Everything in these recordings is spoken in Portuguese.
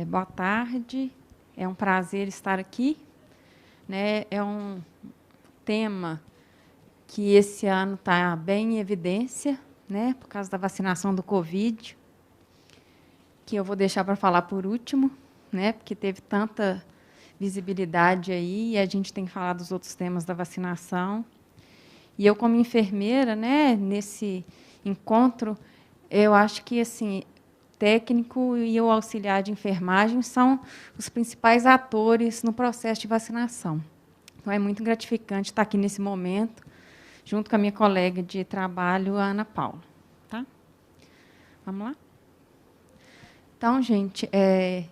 Boa tarde, é um prazer estar aqui. Né? É um tema que esse ano está bem em evidência, né? Por causa da vacinação do Covid, que eu vou deixar para falar por último, né? Porque teve tanta visibilidade aí, e a gente tem que falar dos outros temas da vacinação. E eu, como enfermeira, né, nesse encontro, eu acho que assim, técnico e o auxiliar de enfermagem são os principais atores no processo de vacinação. Então, é muito gratificante estar aqui nesse momento, junto com a minha colega de trabalho, a Ana Paula. Tá? Vamos lá? Então, gente,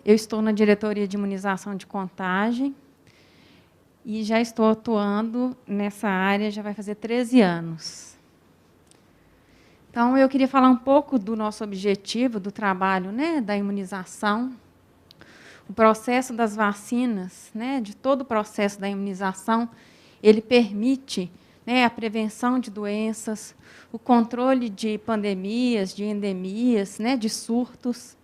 eu estou na diretoria de imunização de Contagem e já estou atuando nessa área, já vai fazer 13 anos. Então, eu queria falar um pouco do nosso objetivo, do trabalho, né, da imunização, o processo das vacinas, né, de todo o processo da imunização, ele permite, né, a prevenção de doenças, o controle de pandemias, de endemias, né, de surtos,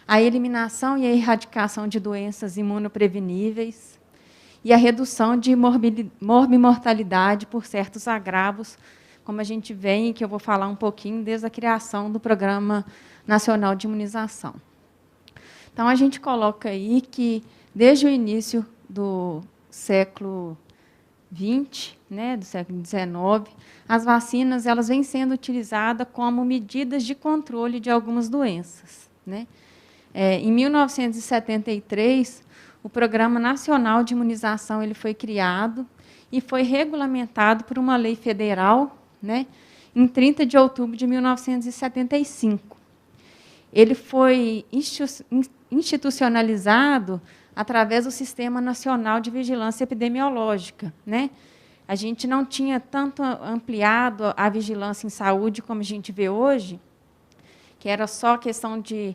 a eliminação e a erradicação de doenças imunopreveníveis e a redução de morbimortalidade por certos agravos, como a gente vê e que eu vou falar um pouquinho desde a criação do Programa Nacional de Imunização. Então, a gente coloca aí que, desde o início do século XX, né, do século XIX, as vacinas elas vêm sendo utilizadas como medidas de controle de algumas doenças. Né? Em 1973, o Programa Nacional de Imunização ele foi criado e foi regulamentado por uma lei federal, né, em 30 de outubro de 1975. Ele foi institucionalizado através do Sistema Nacional de Vigilância Epidemiológica. Né? A gente não tinha tanto ampliado a vigilância em saúde como a gente vê hoje, que era só questão de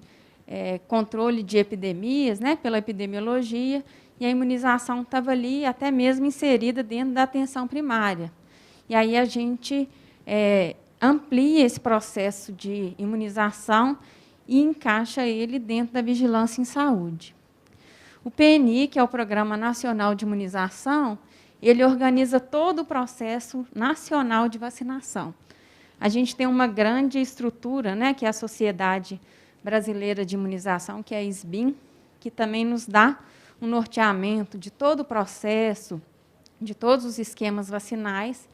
controle de epidemias, né, pela epidemiologia, e a imunização estava ali, até mesmo inserida dentro da atenção primária. E aí a gente amplia esse processo de imunização e encaixa ele dentro da vigilância em saúde. O PNI, que é o Programa Nacional de Imunização, ele organiza todo o processo nacional de vacinação. A gente tem uma grande estrutura, né, que é a Sociedade Brasileira de Imunização, que é a SBIM, que também nos dá um norteamento de todo o processo, de todos os esquemas vacinais,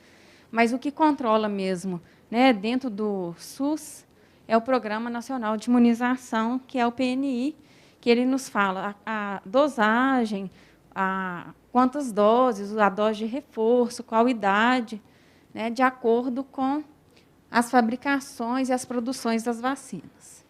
mas o que controla mesmo, né, dentro do SUS, é o Programa Nacional de Imunização, que é o PNI, que ele nos fala a dosagem, quantas doses, a dose de reforço, qual idade, né, de acordo com as fabricações e as produções das vacinas.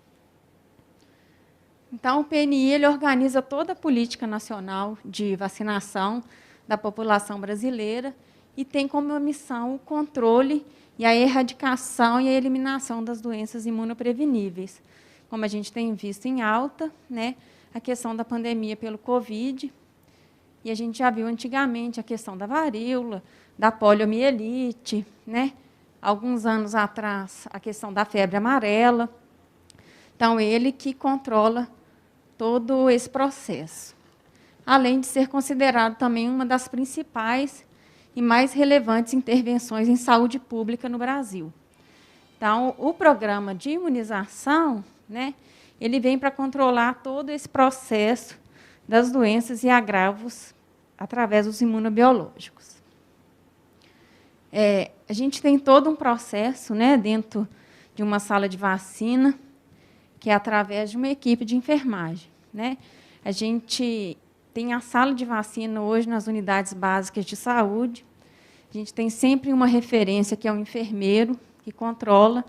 Então, o PNI ele organiza toda a política nacional de vacinação da população brasileira e tem como missão o controle e a erradicação e a eliminação das doenças imunopreveníveis. Como a gente tem visto em alta, né, a questão da pandemia pelo Covid, e a gente já viu antigamente a questão da varíola, da poliomielite, né, alguns anos atrás, a questão da febre amarela. Então, ele que controla todo esse processo. Além de ser considerado também uma das principais e mais relevantes intervenções em saúde pública no Brasil. Então, o programa de imunização, né, ele vem para controlar todo esse processo das doenças e agravos através dos imunobiológicos. A gente tem todo um processo, né, dentro de uma sala de vacina, que é através de uma equipe de enfermagem. Né? A gente tem a sala de vacina hoje nas unidades básicas de saúde. A gente tem sempre uma referência, que é o enfermeiro, que controla,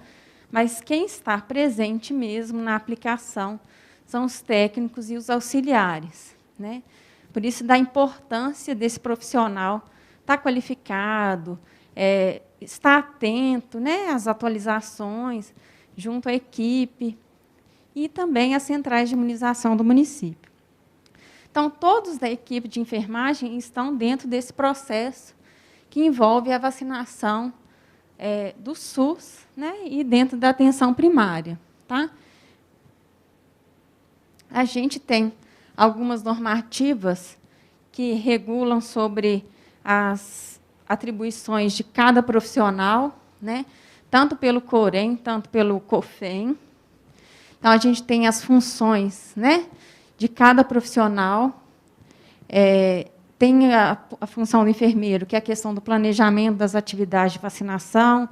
mas quem está presente mesmo na aplicação são os técnicos e os auxiliares. Né? Por isso, da importância desse profissional estar qualificado, estar atento, né, às atualizações, junto à equipe, e também as centrais de imunização do município. Então, todos da equipe de enfermagem estão dentro desse processo que envolve a vacinação do SUS, né, e dentro da atenção primária. Tá? A gente tem algumas normativas que regulam sobre as atribuições de cada profissional, né? Tanto pelo COREM, tanto pelo COFEM. Então, a gente tem as funções, né, de cada profissional. Tem a função do enfermeiro, que é a questão do planejamento das atividades de vacinação.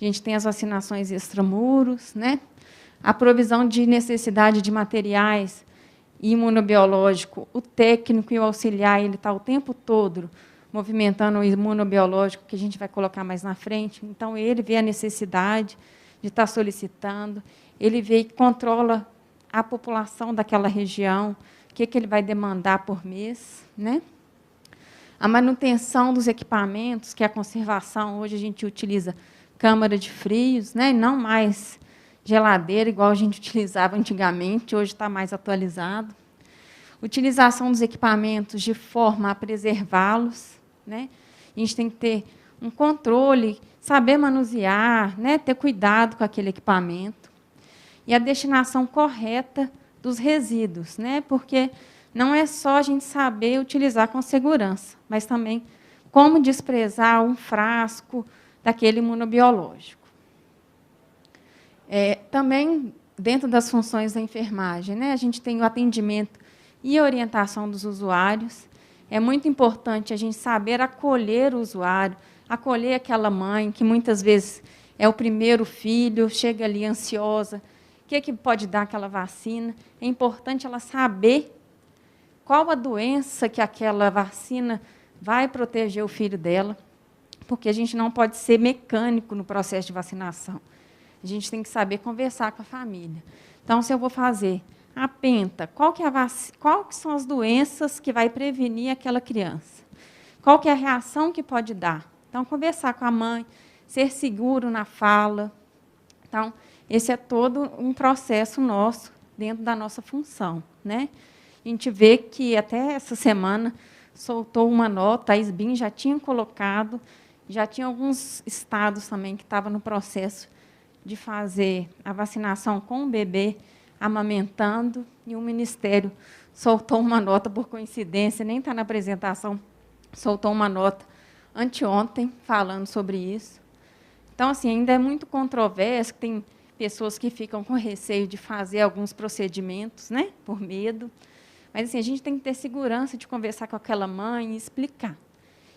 A gente tem as vacinações extramuros, né? A provisão de necessidade de materiais imunobiológico. O técnico e o auxiliar, ele está o tempo todo movimentando o imunobiológico, que a gente vai colocar mais na frente. Então, ele vê a necessidade de estar solicitando, ele vê e controla a população daquela região, o que ele vai demandar por mês, né? A manutenção dos equipamentos, que é a conservação. Hoje a gente utiliza câmara de frios, né? E não mais geladeira, igual a gente utilizava antigamente, hoje está mais atualizado. Utilização dos equipamentos de forma a preservá-los, né? A gente tem que ter um controle, saber manusear, né? Ter cuidado com aquele equipamento. E a destinação correta dos resíduos, né? Porque não é só a gente saber utilizar com segurança, mas também como desprezar um frasco daquele imunobiológico. Também, dentro das funções da enfermagem, né, a gente tem o atendimento e a orientação dos usuários. É muito importante a gente saber acolher o usuário, acolher aquela mãe, que muitas vezes é o primeiro filho, chega ali ansiosa, o que pode dar aquela vacina. É importante ela saber qual a doença que aquela vacina vai proteger o filho dela, porque a gente não pode ser mecânico no processo de vacinação. A gente tem que saber conversar com a família. Então, se eu vou fazer a penta, qual que são as doenças que vai prevenir aquela criança? Qual que é a reação que pode dar? Então, conversar com a mãe, ser seguro na fala. Então, esse é todo um processo nosso, dentro da nossa função, né? A gente vê que, até essa semana, soltou uma nota, a SBIM já tinha colocado, já tinha alguns estados também que estavam no processo de fazer a vacinação com o bebê amamentando, e o Ministério soltou uma nota, por coincidência, nem está na apresentação, soltou uma nota anteontem falando sobre isso. Então, assim, ainda é muito controverso, tem pessoas que ficam com receio de fazer alguns procedimentos, né, por medo. Mas, assim, a gente tem que ter segurança de conversar com aquela mãe e explicar.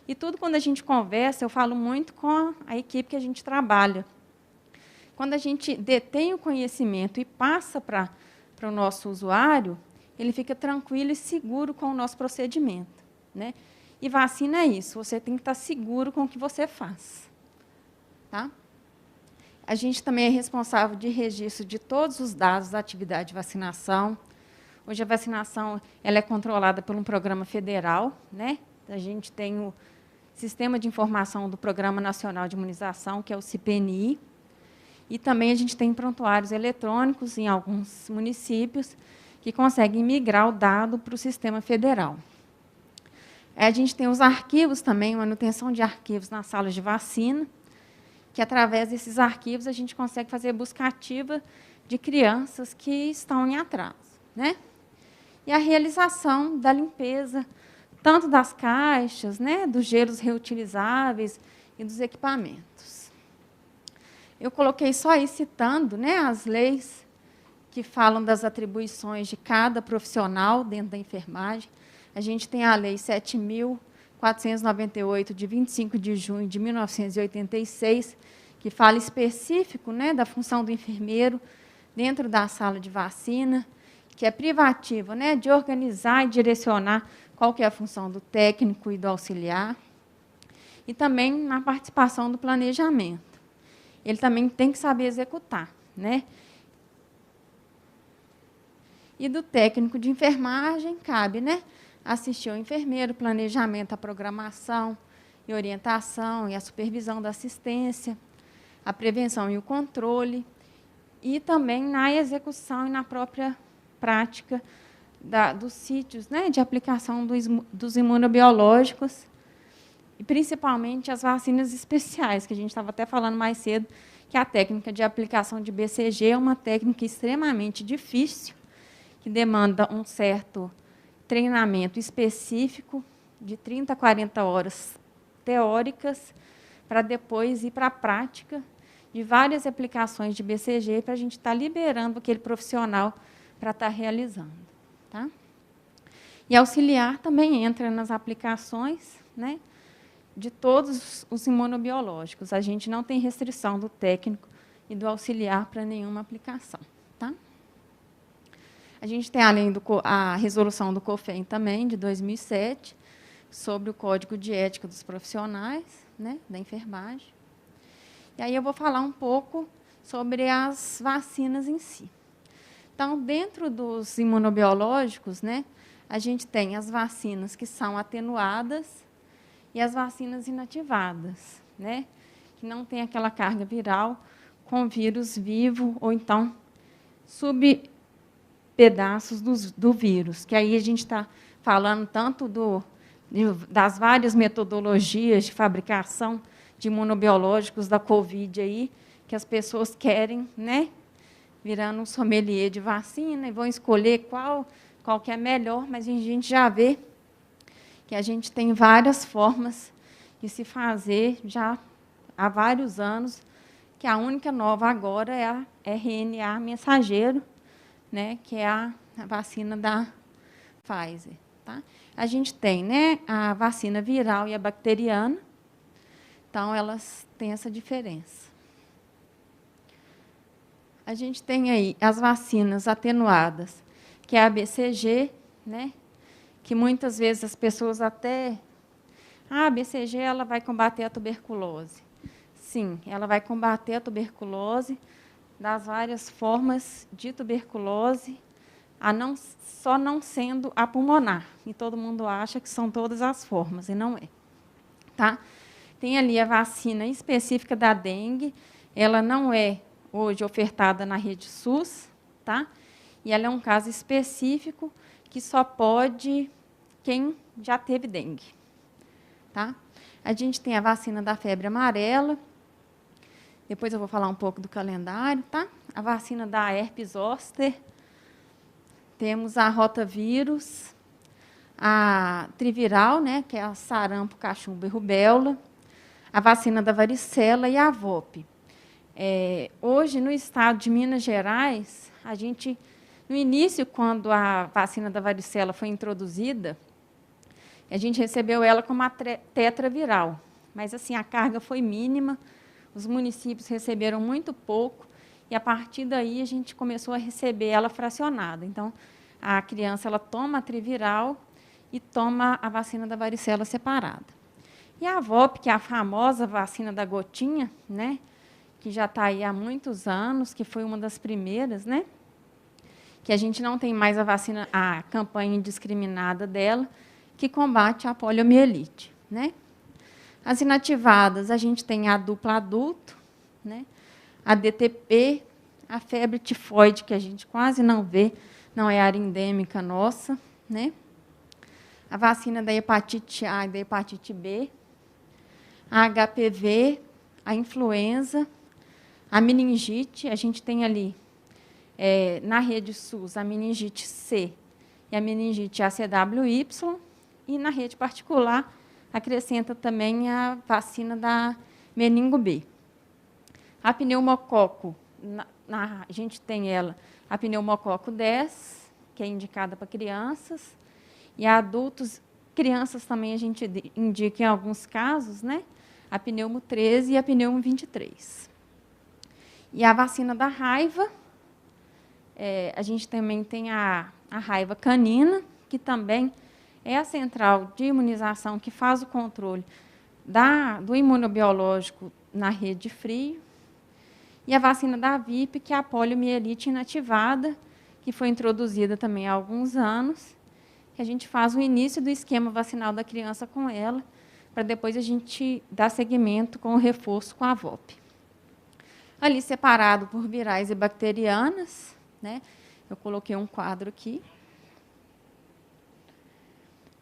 E tudo, quando a gente conversa, eu falo muito com a equipe que a gente trabalha. Quando a gente detém o conhecimento e passa para o nosso usuário, ele fica tranquilo e seguro com o nosso procedimento, né? E vacina é isso, você tem que estar seguro com o que você faz. Tá? A gente também é responsável de registro de todos os dados da atividade de vacinação. Hoje a vacinação ela é controlada por um programa federal, né? A gente tem o Sistema de Informação do Programa Nacional de Imunização, que é o CIPNI, e também a gente tem prontuários eletrônicos em alguns municípios que conseguem migrar o dado para o sistema federal. A gente tem os arquivos também, manutenção de arquivos nas salas de vacina, que, através desses arquivos, a gente consegue fazer busca ativa de crianças que estão em atraso, né? E a realização da limpeza, tanto das caixas, né, dos gelos reutilizáveis e dos equipamentos. Eu coloquei só aí citando, né, as leis que falam das atribuições de cada profissional dentro da enfermagem. A gente tem a Lei 7.498, de 25 de junho de 1986, que fala específico, né, da função do enfermeiro dentro da sala de vacina, que é privativa, né, de organizar e direcionar qual que é a função do técnico e do auxiliar, e também na participação do planejamento. Ele também tem que saber executar, né? E do técnico de enfermagem, cabe, né, assistir ao enfermeiro, planejamento, a programação e orientação e a supervisão da assistência, a prevenção e o controle, e também na execução e na própria prática dos sítios, né, de aplicação dos imunobiológicos, e principalmente as vacinas especiais, que a gente estava até falando mais cedo, que a técnica de aplicação de BCG é uma técnica extremamente difícil, que demanda um certo treinamento específico de 30 a 40 horas teóricas, para depois ir para a prática de várias aplicações de BCG, para a gente estar liberando aquele profissional para estar realizando. Tá? E auxiliar também entra nas aplicações, né, de todos os imunobiológicos. A gente não tem restrição do técnico e do auxiliar para nenhuma aplicação. Tá? A gente tem, além a resolução do COFEM também, de 2007, sobre o Código de Ética dos Profissionais, né, da enfermagem. E aí eu vou falar um pouco sobre as vacinas em si. Então, dentro dos imunobiológicos, né, a gente tem as vacinas que são atenuadas e as vacinas inativadas, né, que não tem aquela carga viral com vírus vivo ou então subpedaços do vírus, que aí a gente está falando tanto das várias metodologias de fabricação de imunobiológicos da Covid, aí, que as pessoas querem, né, virando um sommelier de vacina, e vão escolher qual que é melhor, mas a gente já vê que a gente tem várias formas de se fazer já há vários anos, que a única nova agora é a RNA mensageiro, né, que é a vacina da Pfizer. Tá? A gente tem, né, a vacina viral e a bacteriana, então elas têm essa diferença. A gente tem aí as vacinas atenuadas, que é a BCG, né, que muitas vezes as pessoas até... a BCG ela vai combater a tuberculose. Sim, ela vai combater a tuberculose das várias formas de tuberculose, só não sendo a pulmonar. E todo mundo acha que são todas as formas, e não é. Tá? Tem ali a vacina específica da dengue, ela não é hoje ofertada na rede SUS, tá? E ela é um caso específico que só pode quem já teve dengue. Tá? A gente tem a vacina da febre amarela, depois eu vou falar um pouco do calendário, tá? A vacina da herpes zoster, temos a rotavírus, a triviral, né, que é a sarampo, cachumba e rubéola, a vacina da varicela e a VOP. Hoje, no estado de Minas Gerais, a gente, no início, quando a vacina da varicela foi introduzida, a gente recebeu ela como a tetraviral, mas assim, a carga foi mínima, os municípios receberam muito pouco, e a partir daí a gente começou a receber ela fracionada. Então, a criança ela toma a triviral e toma a vacina da varicela separada. E a VOP, que é a famosa vacina da gotinha, né, que já está aí há muitos anos, que foi uma das primeiras, né, que a gente não tem mais a campanha indiscriminada dela, que combate a poliomielite. Né? As inativadas, a gente tem a dupla adulto, né, a DTP, a febre tifoide, que a gente quase não vê, não é área endêmica nossa, né? A vacina da hepatite A e da hepatite B, a HPV, a influenza, a meningite, a gente tem ali, na rede SUS, a meningite C e a meningite ACWY, e na rede particular, acrescenta também a vacina da meningo B. A pneumococo, a gente tem ela, a pneumococo 10, que é indicada para crianças, e adultos, crianças também a gente indica em alguns casos, né? A pneumo 13 e a pneumo 23. E a vacina da raiva, a gente também tem a raiva canina, que também é a central de imunização que faz o controle do imunobiológico na rede de frio. E a vacina da VIP, que é a poliomielite inativada, que foi introduzida também há alguns anos, que a gente faz o início do esquema vacinal da criança com ela, para depois a gente dar seguimento com o reforço com a VOP. Ali separado por virais e bacterianas, né? Eu coloquei um quadro aqui.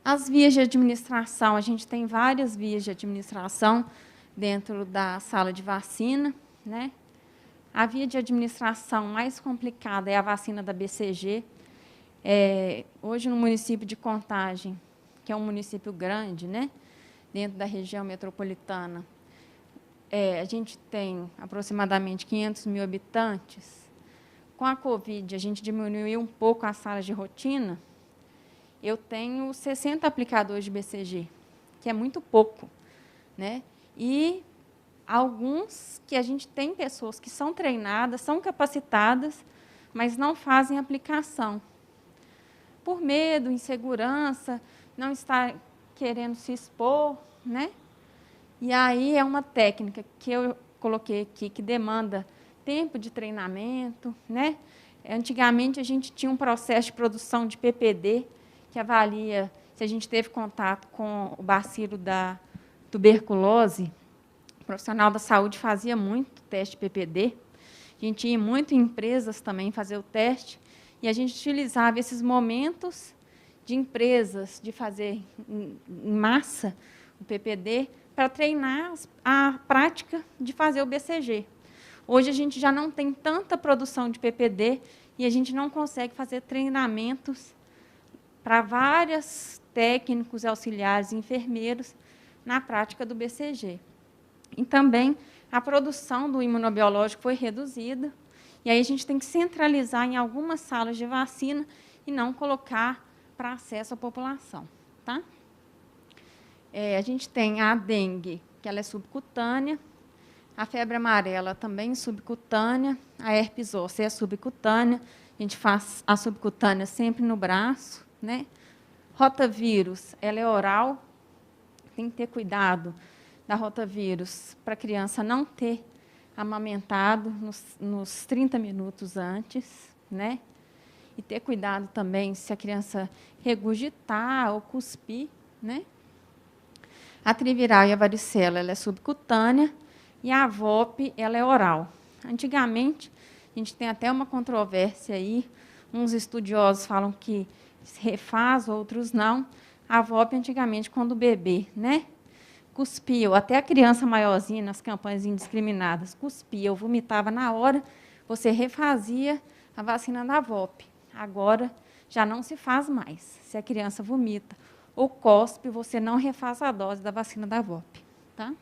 As vias de administração, a gente tem várias vias de administração dentro da sala de vacina, né? A via de administração mais complicada é a vacina da BCG. Hoje, no município de Contagem, que é um município grande, né, dentro da região metropolitana, a gente tem aproximadamente 500 mil habitantes. Com a Covid, a gente diminuiu um pouco as salas de rotina. Eu tenho 60 aplicadores de BCG, que é muito pouco, né? E alguns que a gente tem pessoas que são treinadas, são capacitadas, mas não fazem aplicação. Por medo, insegurança, não estar querendo se expor, né? E aí é uma técnica que eu coloquei aqui, que demanda tempo de treinamento, né? Antigamente, a gente tinha um processo de produção de PPD, que avalia se a gente teve contato com o bacilo da tuberculose. O profissional da saúde fazia muito teste de PPD. A gente ia muito em empresas também fazer o teste, e a gente utilizava esses momentos de empresas de fazer em massa o PPD para treinar a prática de fazer o BCG. Hoje, a gente já não tem tanta produção de PPD e a gente não consegue fazer treinamentos para vários técnicos, auxiliares e enfermeiros na prática do BCG. E também a produção do imunobiológico foi reduzida, e aí a gente tem que centralizar em algumas salas de vacina e não colocar para acesso à população. Tá? A gente tem a dengue, que ela é subcutânea, a febre amarela também subcutânea, a herpes zoster é subcutânea, a gente faz a subcutânea sempre no braço, né? Rotavírus, ela é oral, tem que ter cuidado da rotavírus para a criança não ter amamentado nos 30 minutos antes, né? E ter cuidado também se a criança regurgitar ou cuspir, né? A triviral e a varicela, ela é subcutânea, e a VOP, ela é oral. Antigamente, a gente tem até uma controvérsia aí, uns estudiosos falam que refaz, outros não. A VOP, antigamente, quando o bebê, né, cuspia, ou até a criança maiorzinha, nas campanhas indiscriminadas, cuspia ou vomitava na hora, você refazia a vacina da VOP. Agora, já não se faz mais. Se a criança vomita ou cospe, você não refaz a dose da vacina da VOP. Tá?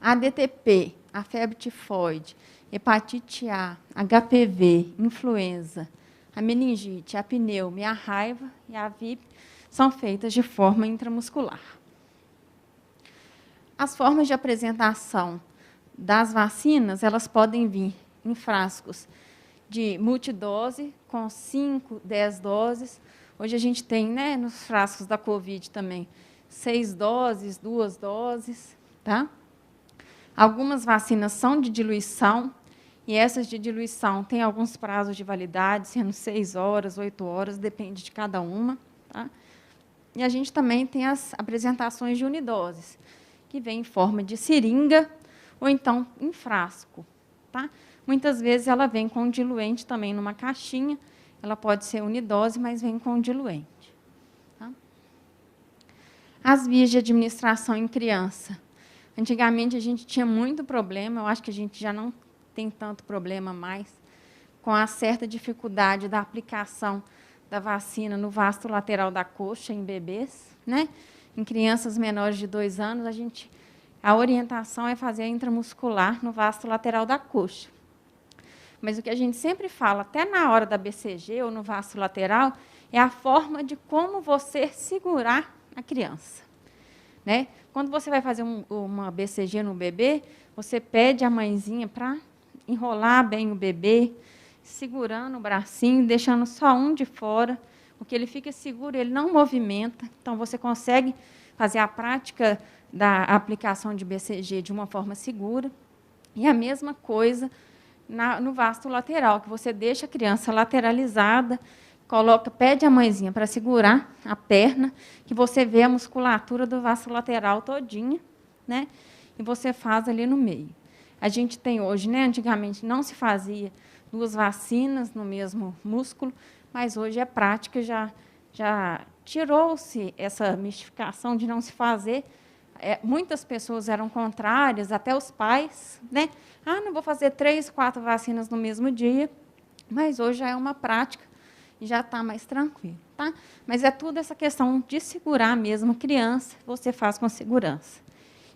A DTP, a febre tifoide, hepatite A, HPV, influenza, a meningite, a pneumo, a raiva e a VIP são feitas de forma intramuscular. As formas de apresentação das vacinas, elas podem vir em frascos de multidose, com 5, 10 doses. Hoje a gente tem, né, nos frascos da Covid também, 6 doses, 2 doses. Tá? Algumas vacinas são de diluição, e essas de diluição têm alguns prazos de validade, sendo 6 horas, 8 horas, depende de cada uma. Tá? E a gente também tem as apresentações de unidoses, que vem em forma de seringa ou então em frasco. Tá? Muitas vezes ela vem com diluente também numa caixinha, ela pode ser unidose, mas vem com diluente. Tá? As vias de administração em criança. Antigamente, a gente tinha muito problema, eu acho que a gente já não tem tanto problema mais, com a certa dificuldade da aplicação da vacina no vasto lateral da coxa em bebês, né? Em crianças menores de 2 anos, a orientação é fazer a intramuscular no vasto lateral da coxa. Mas o que a gente sempre fala, até na hora da BCG ou no vasto lateral, é a forma de como você segurar a criança. Né? Quando você vai fazer uma BCG no bebê, você pede à mãezinha para enrolar bem o bebê, segurando o bracinho, deixando só um de fora, porque ele fica seguro, ele não movimenta. Então, você consegue fazer a prática da aplicação de BCG de uma forma segura. E a mesma coisa no vasto lateral, que você deixa a criança lateralizada, pede a mãezinha para segurar a perna, que você vê a musculatura do vasto lateral todinha, né? E você faz ali no meio. A gente tem hoje, né? Antigamente não se fazia 2 vacinas no mesmo músculo, mas hoje é prática, já tirou-se essa mistificação de não se fazer. Muitas pessoas eram contrárias, até os pais, né? Não vou fazer 3, 4 vacinas no mesmo dia, mas hoje já é uma prática. e já está mais tranquilo, tá? Mas é tudo essa questão de segurar mesmo a criança, você faz com segurança.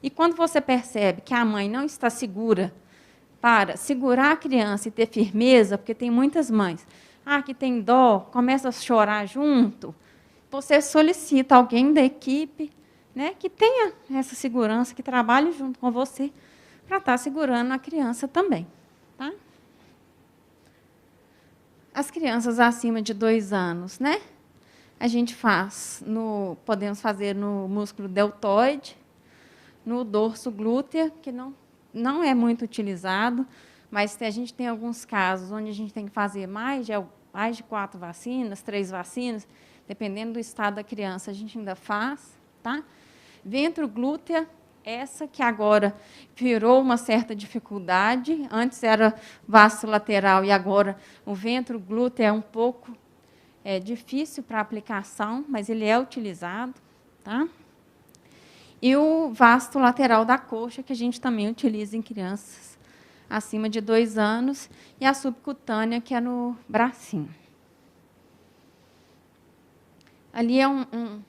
E quando você percebe que a mãe não está segura para segurar a criança e ter firmeza, porque tem muitas mães, que tem dó, começa a chorar junto, você solicita alguém da equipe, né, que tenha essa segurança, que trabalhe junto com você, para estar segurando a criança também. Tá? As crianças acima de 2 anos, né? A gente podemos fazer no músculo deltoide, no dorso glúteo, que não é muito utilizado, mas a gente tem alguns casos onde a gente tem que fazer mais de 4 vacinas, 3 vacinas, dependendo do estado da criança, a gente ainda faz. Tá? Ventro glútea, essa que agora virou uma certa dificuldade, antes era vasto lateral e agora o ventro glúteo é um pouco difícil para aplicação, mas ele é utilizado. Tá? E o vasto lateral da coxa, que a gente também utiliza em crianças acima de 2 anos, e a subcutânea, que é no bracinho. Ali é um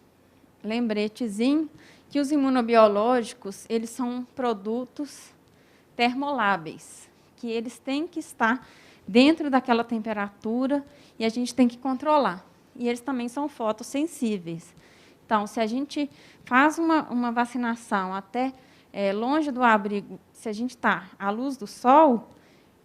lembretezinho que os imunobiológicos, eles são produtos termoláveis, que eles têm que estar dentro daquela temperatura e a gente tem que controlar. E eles também são fotossensíveis. Então, se a gente faz uma vacinação até longe do abrigo, se a gente está à luz do sol,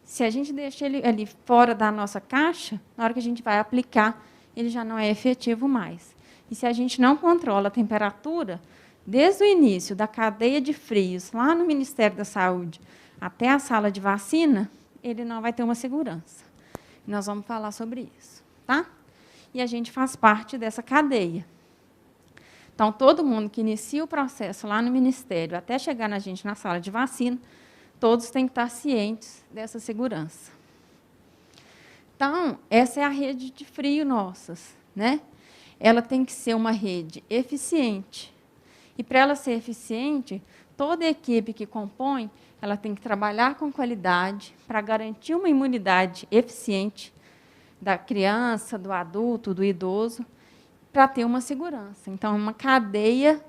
se a gente deixa ele ali fora da nossa caixa, na hora que a gente vai aplicar, ele já não é efetivo mais. E se a gente não controla a temperatura, desde o início da cadeia de frios, lá no Ministério da Saúde, até a sala de vacina, ele não vai ter uma segurança. Nós vamos falar sobre isso. Tá? E a gente faz parte dessa cadeia. Então, todo mundo que inicia o processo lá no Ministério, até chegar na gente na sala de vacina, todos têm que estar cientes dessa segurança. Então, essa é a rede de frio nossas, né? Ela tem que ser uma rede eficiente. E, para ela ser eficiente, toda a equipe que compõe, ela tem que trabalhar com qualidade para garantir uma imunidade eficiente da criança, do adulto, do idoso, para ter uma segurança. Então, é uma cadeia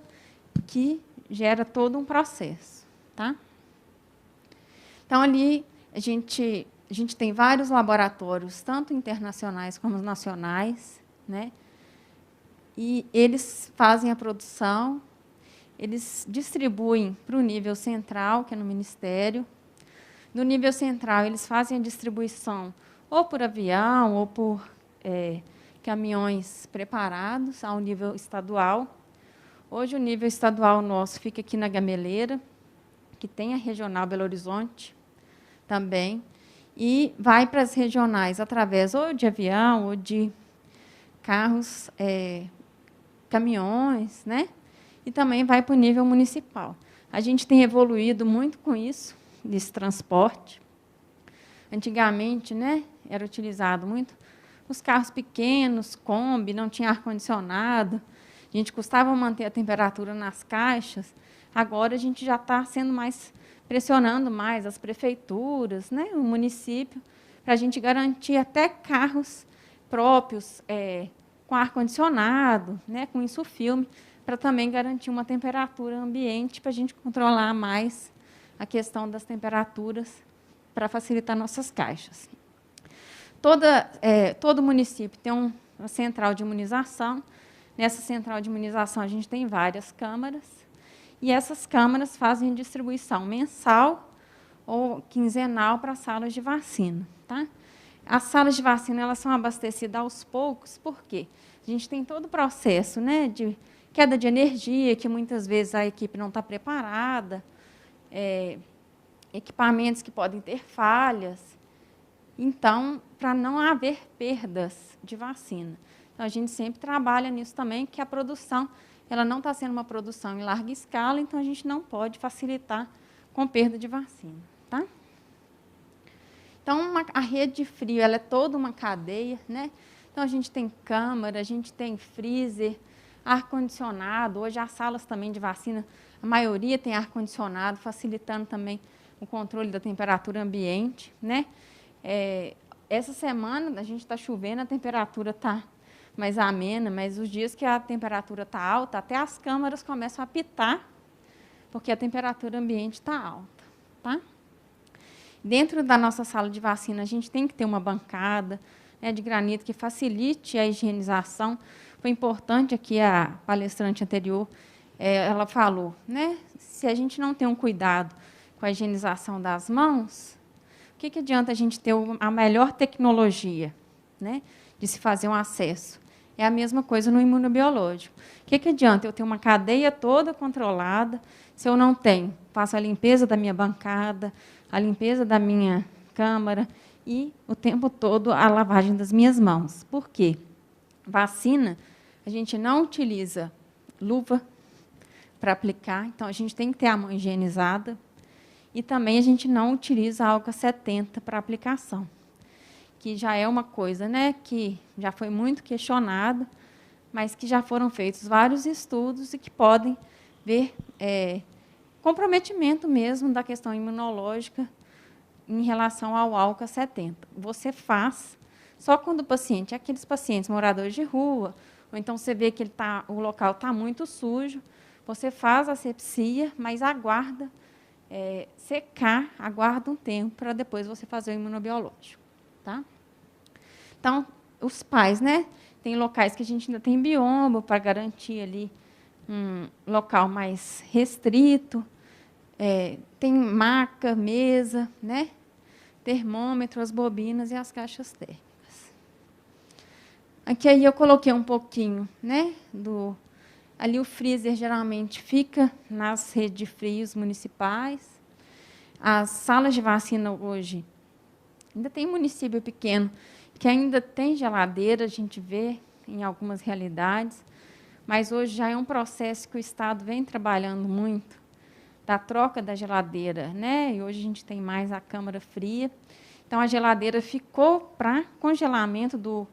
que gera todo um processo. Tá? Então, ali, a gente tem vários laboratórios, tanto internacionais como nacionais, né? E eles fazem a produção, eles distribuem para o nível central, que é no Ministério. No nível central, eles fazem a distribuição ou por avião, ou por caminhões preparados ao nível estadual. Hoje, o nível estadual nosso fica aqui na Gameleira, que tem a Regional Belo Horizonte também, e vai para as regionais através ou de avião, ou de carros, caminhões, né? E também vai para o nível municipal. A gente tem evoluído muito com isso, desse transporte. Antigamente, né, era utilizado muito os carros pequenos, Kombi, não tinha ar-condicionado, a gente custava manter a temperatura nas caixas. Agora, a gente já está pressionando mais as prefeituras, né, o município, para a gente garantir até carros próprios, com ar-condicionado, né, com insufilme, para também garantir uma temperatura ambiente, para a gente controlar mais a questão das temperaturas, para facilitar nossas caixas. Todo município tem uma central de imunização. Nessa central de imunização, a gente tem várias câmaras, e essas câmaras fazem distribuição mensal ou quinzenal para as salas de vacina. Tá? As salas de vacina, elas são abastecidas aos poucos, por quê? A gente tem todo o processo, né, de queda de energia, que muitas vezes a equipe não está preparada, equipamentos que podem ter falhas. Então, para não haver perdas de vacina. Então, a gente sempre trabalha nisso também, que a produção ela não está sendo uma produção em larga escala, então a gente não pode facilitar com perda de vacina. Tá? Então, a rede de frio ela é toda uma cadeia, né? Então, a gente tem câmara, a gente tem freezer, ar-condicionado. Hoje, as salas também de vacina, a maioria tem ar-condicionado, facilitando também o controle da temperatura ambiente, né? essa semana a gente está chovendo, a temperatura está mais amena, mas os dias que a temperatura está alta, até as câmaras começam a apitar, porque a temperatura ambiente está alta. Tá? Dentro da nossa sala de vacina, a gente tem que ter uma bancada, né, de granito que facilite a higienização. Foi importante aqui, a palestrante anterior, ela falou, né, se a gente não tem um cuidado com a higienização das mãos, o que adianta a gente ter a melhor tecnologia, né, de se fazer um acesso? É a mesma coisa no imunobiológico. O que adianta eu ter uma cadeia toda controlada, se eu não tenho? Faço a limpeza da minha bancada, a limpeza da minha câmara e, o tempo todo, a lavagem das minhas mãos. Por quê? Vacina, a gente não utiliza luva para aplicar, então a gente tem que ter a mão higienizada. E também a gente não utiliza álcool 70 para aplicação, que já é uma coisa, né, que já foi muito questionada, mas que já foram feitos vários estudos e que podem ver comprometimento mesmo da questão imunológica em relação ao álcool 70. Você faz só quando o paciente, aqueles pacientes moradores de rua, ou então você vê que o local está muito sujo, você faz a asepsia, mas aguarda secar, aguarda um tempo para depois você fazer o imunobiológico. Tá? Então, os pais, né? Tem locais que a gente ainda tem biombo para garantir ali um local mais restrito. Tem maca, mesa, né? Termômetro, as bobinas e as caixas térmicas. Aqui aí eu coloquei um pouquinho, né? Ali o freezer geralmente fica nas redes de frios municipais. As salas de vacina hoje, ainda tem município pequeno que ainda tem geladeira, a gente vê em algumas realidades, mas hoje já é um processo que o Estado vem trabalhando muito, da troca da geladeira, né? E hoje a gente tem mais a câmara fria. Então, a geladeira ficou para congelamento do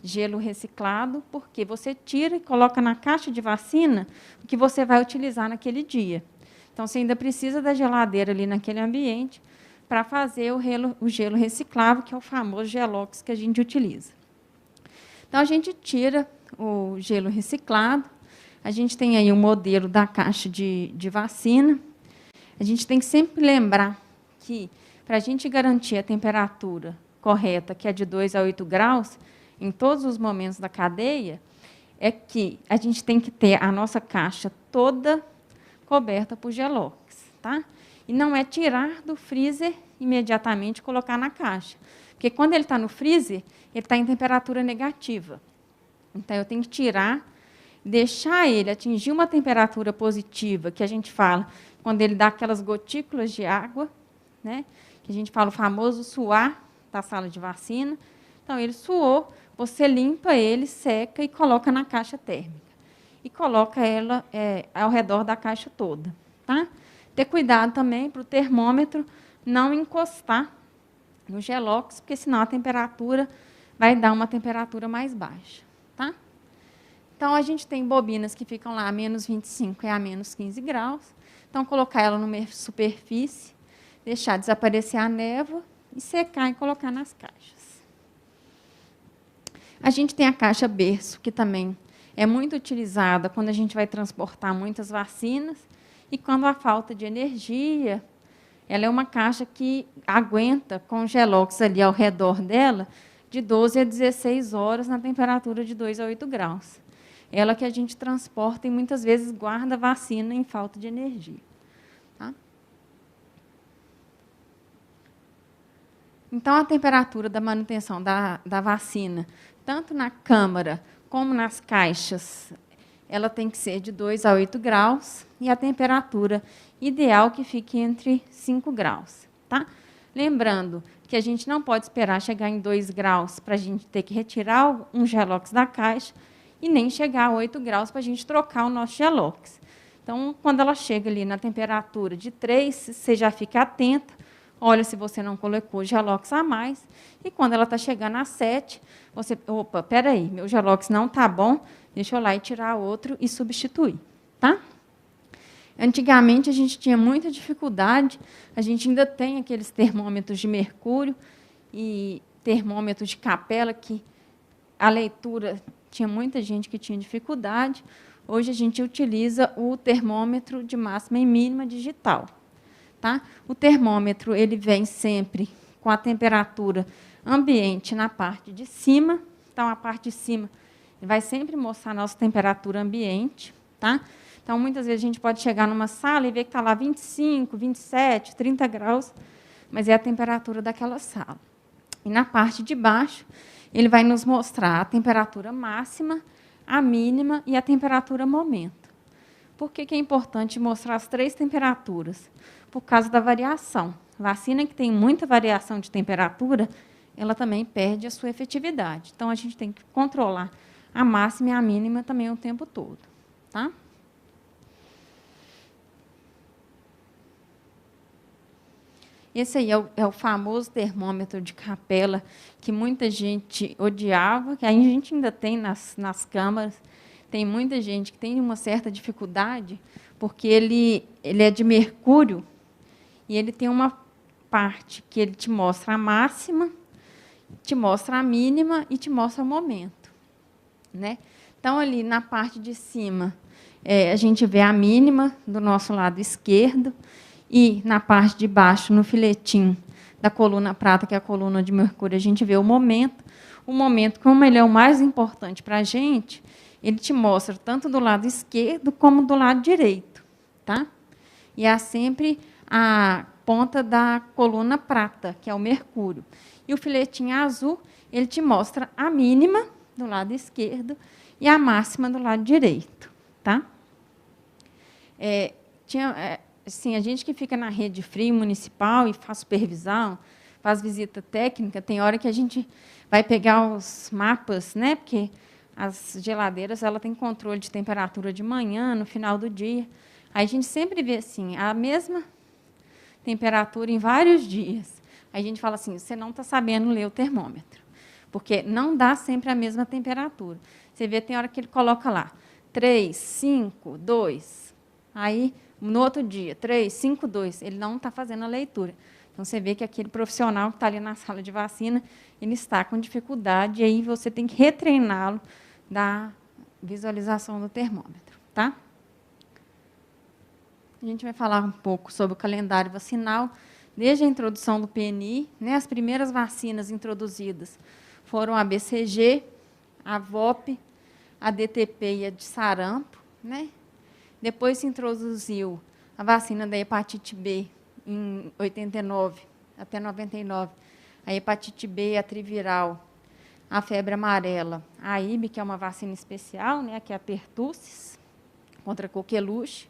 gelo reciclado, porque você tira e coloca na caixa de vacina o que você vai utilizar naquele dia. Então, você ainda precisa da geladeira ali naquele ambiente para fazer o gelo reciclável, que é o famoso Gelox que a gente utiliza. Então, a gente tira o gelo reciclado, a gente tem aí o modelo da caixa de vacina. A gente tem que sempre lembrar que, para a gente garantir a temperatura correta, que é de 2 a 8 graus, em todos os momentos da cadeia, é que a gente tem que ter a nossa caixa toda coberta por Gelox. Tá? E não é tirar do freezer imediatamente e colocar na caixa. Porque, quando ele está no freezer, ele está em temperatura negativa. Então, eu tenho que tirar, deixar ele atingir uma temperatura positiva, que a gente fala, quando ele dá aquelas gotículas de água, né, que a gente fala o famoso suar da sala de vacina. Então, ele suou, você limpa ele, seca e coloca na caixa térmica. E coloca ela ao redor da caixa toda. Tá? Ter cuidado também para o termômetro não encostar no Gelox, porque senão a temperatura vai dar uma temperatura mais baixa. Tá? Então, a gente tem bobinas que ficam lá a menos 25 e a menos 15 graus. Então, colocar ela numa superfície, deixar desaparecer a névoa e secar e colocar nas caixas. A gente tem a caixa berço, que também é muito utilizada quando a gente vai transportar muitas vacinas e quando há falta de energia. Ela é uma caixa que aguenta com Gelox ali ao redor dela de 12 a 16 horas na temperatura de 2 a 8 graus. Ela que a gente transporta e muitas vezes guarda a vacina em falta de energia. Tá? Então, a temperatura da manutenção da vacina, tanto na câmara como nas caixas, ela tem que ser de 2 a 8 graus e a temperatura ideal que fique entre 5 graus. Tá? Lembrando que a gente não pode esperar chegar em 2 graus para a gente ter que retirar um Gelox da caixa e nem chegar a 8 graus para a gente trocar o nosso Gelox. Então, quando ela chega ali na temperatura de 3, você já fica atenta, olha se você não colocou Gelox a mais, e quando ela está chegando a 7, você, opa, espera aí, meu Gelox não está bom, deixa eu lá e tirar outro e substituir. Tá? Antigamente, a gente tinha muita dificuldade, a gente ainda tem aqueles termômetros de mercúrio, e termômetro de capela, que a leitura tinha muita gente que tinha dificuldade. Hoje a gente utiliza o termômetro de máxima e mínima digital. Tá? O termômetro ele vem sempre com a temperatura ambiente na parte de cima. Então, a parte de cima vai sempre mostrar a nossa temperatura ambiente. Tá? Então, muitas vezes a gente pode chegar numa sala e ver que está lá 25, 27, 30 graus, mas é a temperatura daquela sala. E na parte de baixo, ele vai nos mostrar a temperatura máxima, a mínima e a temperatura momento. Por que é importante mostrar as 3 temperaturas? Por causa da variação. Vacina que tem muita variação de temperatura, ela também perde a sua efetividade. Então, a gente tem que controlar a máxima e a mínima também o tempo todo. Tá? Esse aí é o famoso termômetro de capela, que muita gente odiava, que a gente ainda tem nas câmaras. Tem muita gente que tem uma certa dificuldade, porque ele é de mercúrio, e ele tem uma parte que ele te mostra a máxima, te mostra a mínima e te mostra o momento. Né? Então, ali na parte de cima, a gente vê a mínima do nosso lado esquerdo, e na parte de baixo, no filetinho da coluna prata, que é a coluna de mercúrio, a gente vê o momento. O momento, como ele é o mais importante para a gente, ele te mostra tanto do lado esquerdo como do lado direito. Tá? E há sempre a ponta da coluna prata, que é o mercúrio. E o filetinho azul, ele te mostra a mínima do lado esquerdo e a máxima do lado direito. Tá? Assim, a gente que fica na rede fria municipal e faz supervisão, faz visita técnica, tem hora que a gente vai pegar os mapas, né? Porque as geladeiras ela tem controle de temperatura de manhã, no final do dia. Aí a gente sempre vê assim, a mesma temperatura em vários dias. Aí a gente fala assim, você não está sabendo ler o termômetro, porque não dá sempre a mesma temperatura. Você vê, tem hora que ele coloca lá, 3, 5, 2, aí, no outro dia, 3, 5, 2, ele não está fazendo a leitura. Então, você vê que aquele profissional que está ali na sala de vacina, ele está com dificuldade, e aí você tem que retreiná-lo da visualização do termômetro. Tá? A gente vai falar um pouco sobre o calendário vacinal. Desde a introdução do PNI, né, as primeiras vacinas introduzidas foram a BCG, a VOP, a DTP e a de sarampo. Né? Depois se introduziu a vacina da hepatite B em 89 até 99, a hepatite B, a triviral, a febre amarela, a IB, que é uma vacina especial, né, que é a pertussis, contra a coqueluche,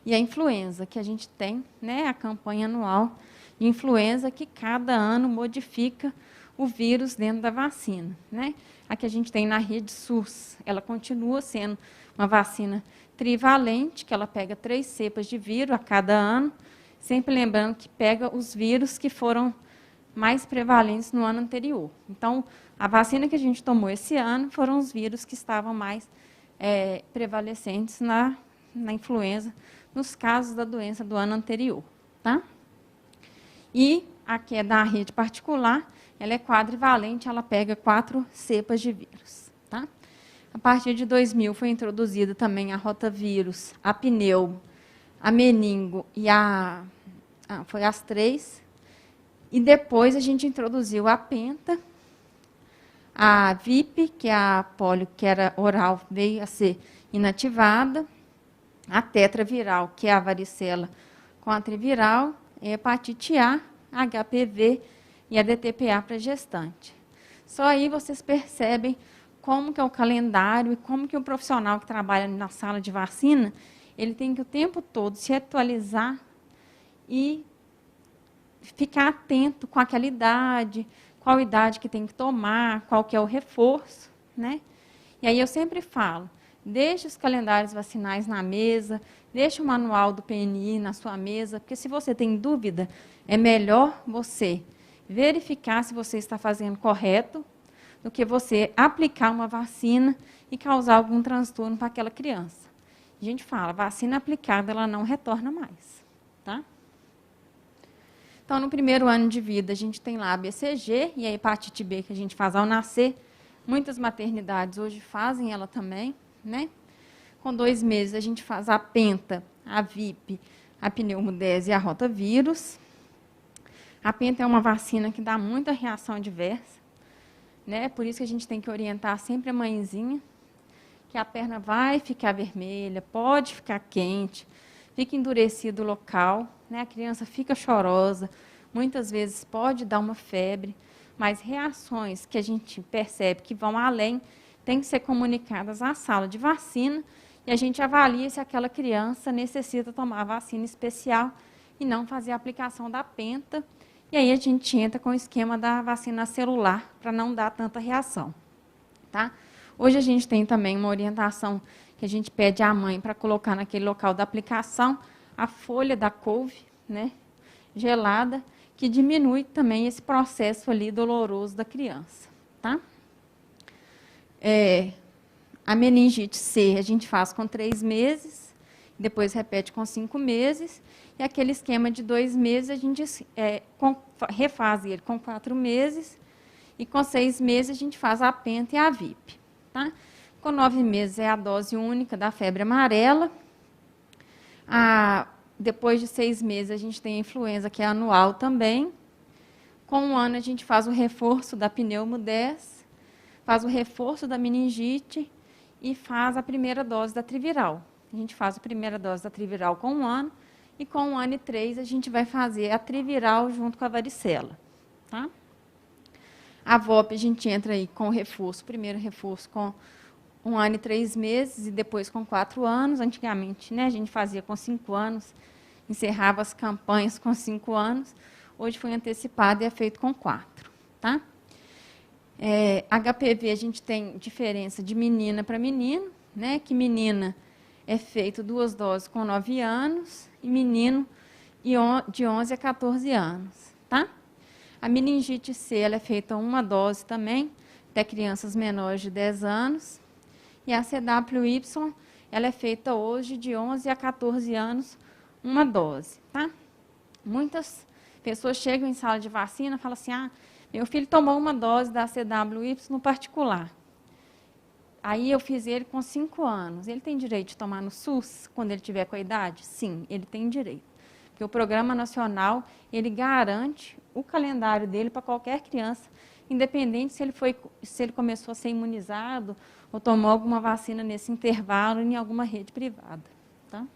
e a influenza, que a gente tem, né, a campanha anual de influenza, que cada ano modifica o vírus dentro da vacina. Né? A que a gente tem na rede SUS, ela continua sendo uma vacina trivalente, que ela pega 3 cepas de vírus a cada ano, sempre lembrando que pega os vírus que foram mais prevalentes no ano anterior. Então, a vacina que a gente tomou esse ano foram os vírus que estavam mais prevalecentes na influenza, nos casos da doença do ano anterior. Tá? E a que é da rede particular, ela é quadrivalente, ela pega 4 cepas de vírus. Tá? A partir de 2000 foi introduzida também a rotavírus, a pneumo, a meningo e foi as 3. E depois a gente introduziu a penta, a VIP, que é a polio, que era oral, veio a ser inativada, a tetraviral, que é a varicela com a triviral, a hepatite A, a HPV e a DTPA para gestante. Só aí vocês percebem como que é o calendário e como que o profissional que trabalha na sala de vacina, ele tem que o tempo todo se atualizar e ficar atento com aquela idade, qual idade que tem que tomar, qual que é o reforço. Né? E aí eu sempre falo, deixe os calendários vacinais na mesa, deixe o manual do PNI na sua mesa, porque se você tem dúvida, é melhor você verificar se você está fazendo correto, do que você aplicar uma vacina e causar algum transtorno para aquela criança. A gente fala, vacina aplicada, ela não retorna mais. Tá? Então, no primeiro ano de vida, a gente tem lá a BCG e a hepatite B, que a gente faz ao nascer. Muitas maternidades hoje fazem ela também, né? Com 2 meses, a gente faz a penta, a VIP, a pneumodese e a rotavírus. A penta é uma vacina que dá muita reação adversa, né? Por isso que a gente tem que orientar sempre a mãezinha, que a perna vai ficar vermelha, pode ficar quente, fica endurecido o local, né? A criança fica chorosa, muitas vezes pode dar uma febre, mas reações que a gente percebe que vão além têm que ser comunicadas à sala de vacina e a gente avalia se aquela criança necessita tomar vacina especial e não fazer a aplicação da penta. E aí a gente entra com o esquema da vacina celular para não dar tanta reação. Tá? Hoje a gente tem também uma orientação que a gente pede à mãe para colocar naquele local da aplicação a folha da couve, né, gelada, que diminui também esse processo ali doloroso da criança. Tá? A meningite C a gente faz com 3 meses, depois repete com 5 meses, e aquele esquema de 2 meses a gente refaz ele com 4 meses, e com 6 meses a gente faz a penta e a VIP. Tá? Com 9 meses é a dose única da febre amarela. Depois de 6 meses a gente tem a influenza, que é anual também. Com 1 ano a gente faz o reforço da pneumodese, faz o reforço da meningite e faz a primeira dose da triviral. A gente faz a primeira dose da triviral com 1 ano, e com 1 ano e 3 a gente vai fazer a triviral junto com a varicela. Tá? A VOP a gente entra aí com o reforço, primeiro reforço com 1 ano e 3 meses e depois com 4 anos. Antigamente, né, a gente fazia com 5 anos, encerrava as campanhas com 5 anos. Hoje foi antecipado e é feito com 4. Tá? HPV a gente tem diferença de menina para menino, né, que menina é feito 2 doses com 9 anos e menino de 11 a 14 anos. Tá? A meningite C ela é feita 1 dose também, até crianças menores de 10 anos. E a CWY ela é feita hoje de 11 a 14 anos, 1 dose. Tá? Muitas pessoas chegam em sala de vacina e falam assim, meu filho tomou 1 dose da CWY no particular. Aí eu fiz ele com 5 anos. Ele tem direito de tomar no SUS quando ele tiver com a idade? Sim, ele tem direito. Porque o Programa Nacional, ele garante o calendário dele para qualquer criança, independente se ele começou a ser imunizado ou tomou alguma vacina nesse intervalo em alguma rede privada. Tá?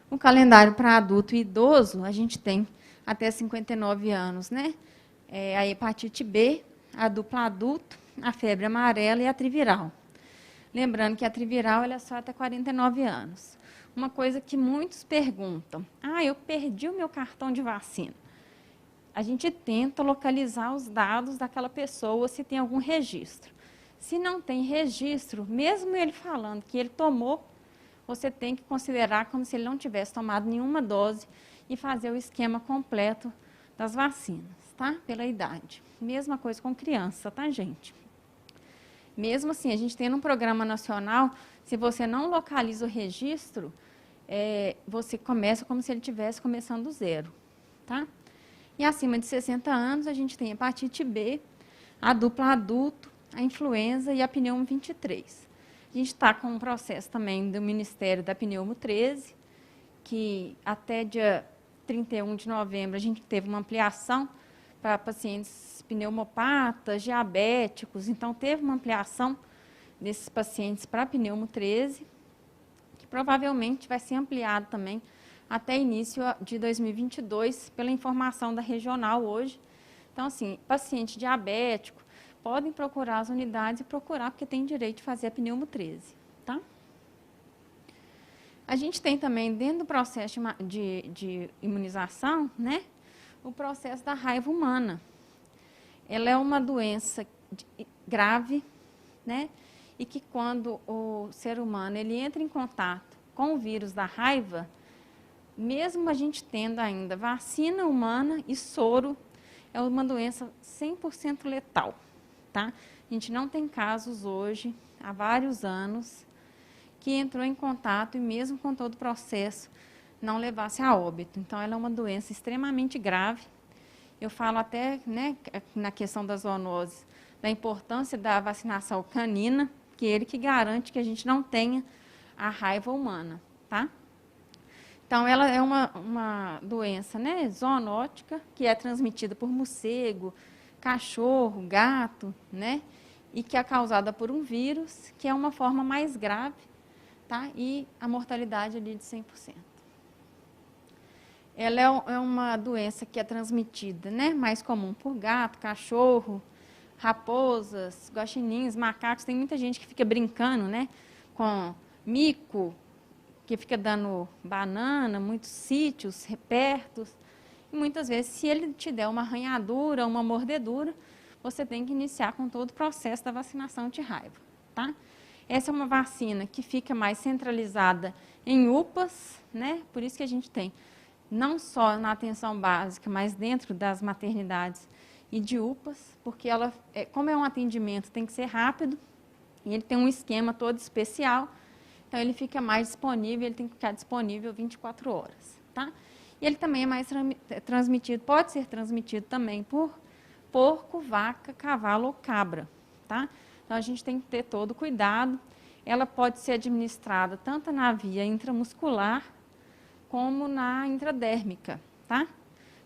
O calendário para adulto e idoso, a gente tem até 59 anos, né? A hepatite B, a dupla adulto, a febre amarela e a triviral. Lembrando que a triviral ela é só até 49 anos. Uma coisa que muitos perguntam, eu perdi o meu cartão de vacina. A gente tenta localizar os dados daquela pessoa, se tem algum registro. Se não tem registro, mesmo ele falando que ele tomou, você tem que considerar como se ele não tivesse tomado nenhuma dose e fazer o esquema completo das vacinas, tá? Pela idade. Mesma coisa com criança, tá, gente? Mesmo assim, a gente tem um programa nacional, se você não localiza o registro, você começa como se ele estivesse começando do zero, tá? E acima de 60 anos, a gente tem a hepatite B, a dupla adulto, a influenza e a pneumo 23. A gente está com um processo também do Ministério da Pneumo 13, que até dia 31 de novembro a gente teve uma ampliação para pacientes pneumopatas, diabéticos, então teve uma ampliação desses pacientes para pneumo 13, que provavelmente vai ser ampliado também até início de 2022, pela informação da regional hoje. Então, assim, paciente diabético, podem procurar as unidades e procurar, porque tem direito de fazer a pneumo 13, tá? A gente tem também, dentro do processo de imunização, né, o processo da raiva humana. Ela é uma doença grave, né, e que quando o ser humano ele entra em contato com o vírus da raiva, mesmo a gente tendo ainda vacina humana e soro, é uma doença 100% letal. Tá? A gente não tem casos hoje, há vários anos, que entrou em contato e mesmo com todo o processo não levasse a óbito. Então, ela é uma doença extremamente grave. Eu falo até, né, na questão das zoonoses, da importância da vacinação canina, que é ele que garante que a gente não tenha a raiva humana, tá? Então, ela é uma doença, né, zoonótica, que é transmitida por morcego, cachorro, gato, né, e que é causada por um vírus, que é uma forma mais grave, tá? E a mortalidade ali de 100%. Ela é uma doença que é transmitida, né, mais comum por gato, cachorro, raposas, guaxinins, macacos. Tem muita gente que fica brincando, né, com mico, que fica dando banana, muitos sítios, repertos. E muitas vezes, se ele te der uma arranhadura, uma mordedura, você tem que iniciar com todo o processo da vacinação anti-raiva, tá? Essa é uma vacina que fica mais centralizada em UPAs, né? Por isso que a gente tem não só na atenção básica, mas dentro das maternidades e de UPAs, porque ela, como é um atendimento, tem que ser rápido, e ele tem um esquema todo especial, então ele fica mais disponível, ele tem que ficar disponível 24 horas, tá? E ele também é mais transmitido, pode ser transmitido também por porco, vaca, cavalo ou cabra, tá? Então a gente tem que ter todo cuidado. Ela pode ser administrada tanto na via intramuscular, como na intradérmica, tá?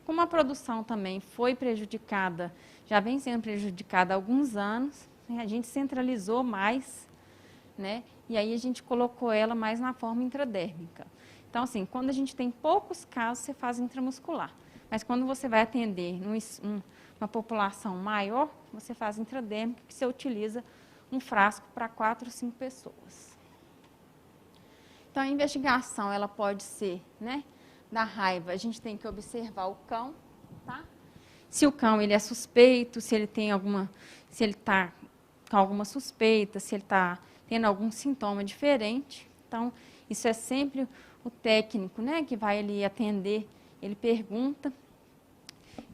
Como a produção também foi prejudicada, já vem sendo prejudicada há alguns anos, né, a gente centralizou mais, né? E aí a gente colocou ela mais na forma intradérmica. Então, assim, quando a gente tem poucos casos, você faz intramuscular. Mas quando você vai atender uma população maior, você faz intradérmica, que você utiliza um frasco para 4 ou 5 pessoas. Então, a investigação, ela pode ser, né, da raiva, a gente tem que observar o cão, tá? Se o cão ele é suspeito, se ele tem se ele está com alguma suspeita, se ele está tendo algum sintoma diferente. Então, isso é sempre o técnico, né, que vai ali atender, ele pergunta.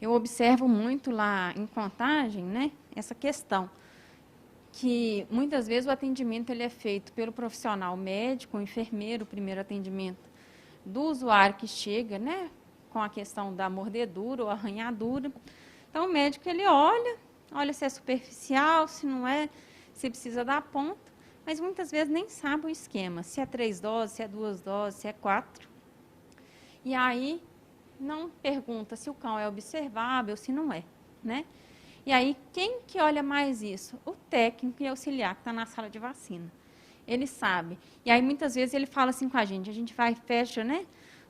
Eu observo muito lá em Contagem, né, essa questão, que muitas vezes o atendimento ele é feito pelo profissional médico, o enfermeiro, o primeiro atendimento do usuário que chega, né, com a questão da mordedura ou arranhadura. Então, o médico ele olha se é superficial, se não é, se precisa dar ponto, mas muitas vezes nem sabe o esquema, se é 3 doses, se é 2 doses, se é 4. E aí, não pergunta se o cão é observável, se não é, né? E aí, quem que olha mais isso? O técnico e auxiliar que está na sala de vacina. Ele sabe. E aí, muitas vezes, ele fala assim com a gente vai, fecha, né,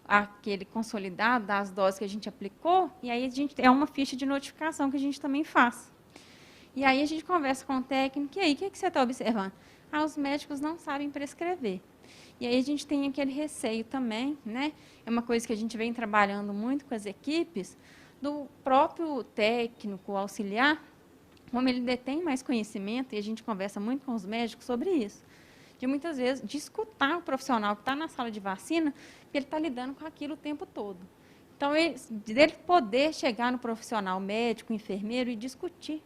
aquele consolidado das doses que a gente aplicou, e aí é uma ficha de notificação que a gente também faz. E aí a gente conversa com o técnico, e aí, o que você está observando? Os médicos não sabem prescrever. E aí a gente tem aquele receio também, né? É uma coisa que a gente vem trabalhando muito com as equipes, do próprio técnico auxiliar, como ele detém mais conhecimento, e a gente conversa muito com os médicos sobre isso, de muitas vezes de escutar o profissional que está na sala de vacina, que ele está lidando com aquilo o tempo todo. Então, dele poder chegar no profissional médico, enfermeiro e discutir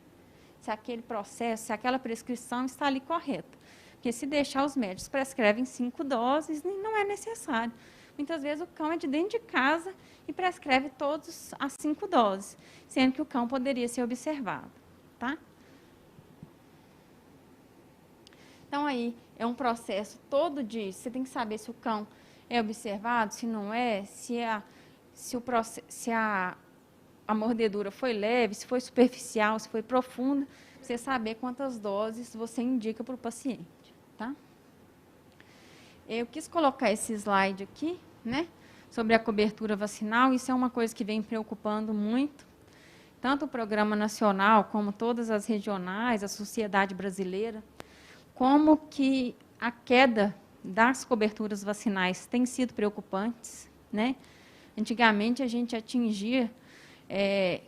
se aquele processo, se aquela prescrição está ali correta. Porque se deixar, os médicos prescrevem 5 doses, não é necessário. Muitas vezes o cão é de dentro de casa e prescreve todas as 5 doses, sendo que o cão poderia ser observado, tá? Então, aí, é um processo todo de... Você tem que saber se o cão é observado, se não é, se a mordedura foi leve, se foi superficial, se foi profunda, para você saber quantas doses você indica para o paciente, tá? Eu quis colocar esse slide aqui, né, sobre a cobertura vacinal. Isso é uma coisa que vem preocupando muito, tanto o Programa Nacional, como todas as regionais, a sociedade brasileira, como que a queda das coberturas vacinais tem sido preocupantes, né? Antigamente, a gente atingia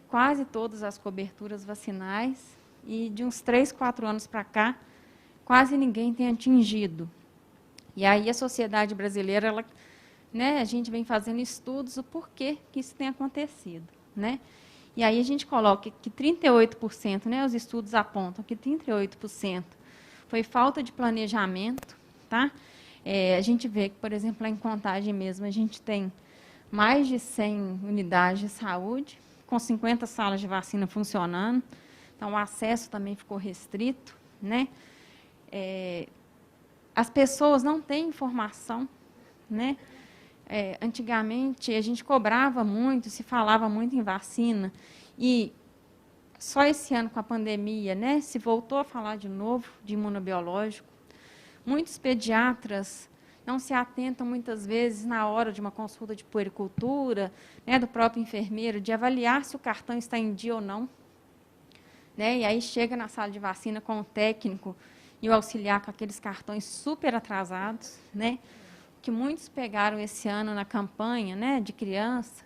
quase todas as coberturas vacinais, e de uns 3, 4 anos para cá, quase ninguém tem atingido. E aí a sociedade brasileira, ela, né, a gente vem fazendo estudos do porquê que isso tem acontecido, né? E aí a gente coloca que 38%, né, os estudos apontam que 38% foi falta de planejamento, tá? A gente vê que, por exemplo, lá em Contagem mesmo, a gente tem mais de 100 unidades de saúde, com 50 salas de vacina funcionando. Então, o acesso também ficou restrito, né? As pessoas não têm informação, né? Antigamente, a gente cobrava muito, se falava muito em vacina, e só esse ano, com a pandemia, né, se voltou a falar de novo de imunobiológico. Muitos pediatras não se atentam, muitas vezes, na hora de uma consulta de puericultura, né, do próprio enfermeiro, de avaliar se o cartão está em dia ou não. Né, e aí chega na sala de vacina com o técnico e o auxiliar com aqueles cartões super atrasados, né, que muitos pegaram esse ano na campanha, né, de criança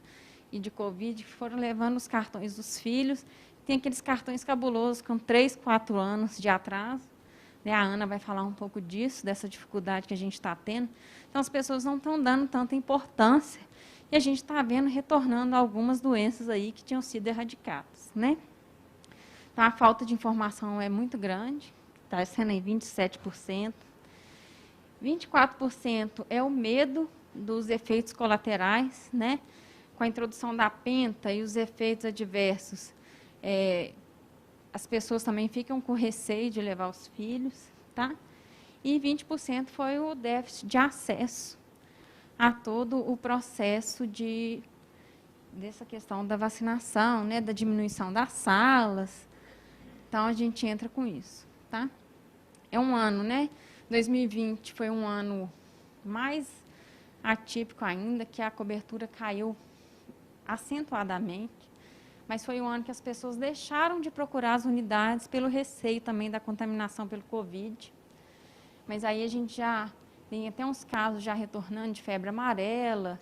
e de Covid, que foram levando os cartões dos filhos. Tem aqueles cartões cabulosos com 3, 4 anos de atraso. Né, a Ana vai falar um pouco disso, dessa dificuldade que a gente está tendo. Então, as pessoas não estão dando tanta importância. E a gente está vendo, retornando algumas doenças aí que tinham sido erradicadas. Né? Então, a falta de informação é muito grande, está sendo em 27%. 24% é o medo dos efeitos colaterais, né? Com a introdução da penta e os efeitos adversos. As pessoas também ficam com receio de levar os filhos, tá? E 20% foi o déficit de acesso a todo o processo dessa questão da vacinação, né? Da diminuição das salas. Então, a gente entra com isso, tá? É um ano, né? 2020 foi um ano mais atípico ainda, que a cobertura caiu acentuadamente, mas foi um ano que as pessoas deixaram de procurar as unidades pelo receio também da contaminação pelo Covid. Mas aí a gente já tem até uns casos já retornando de febre amarela,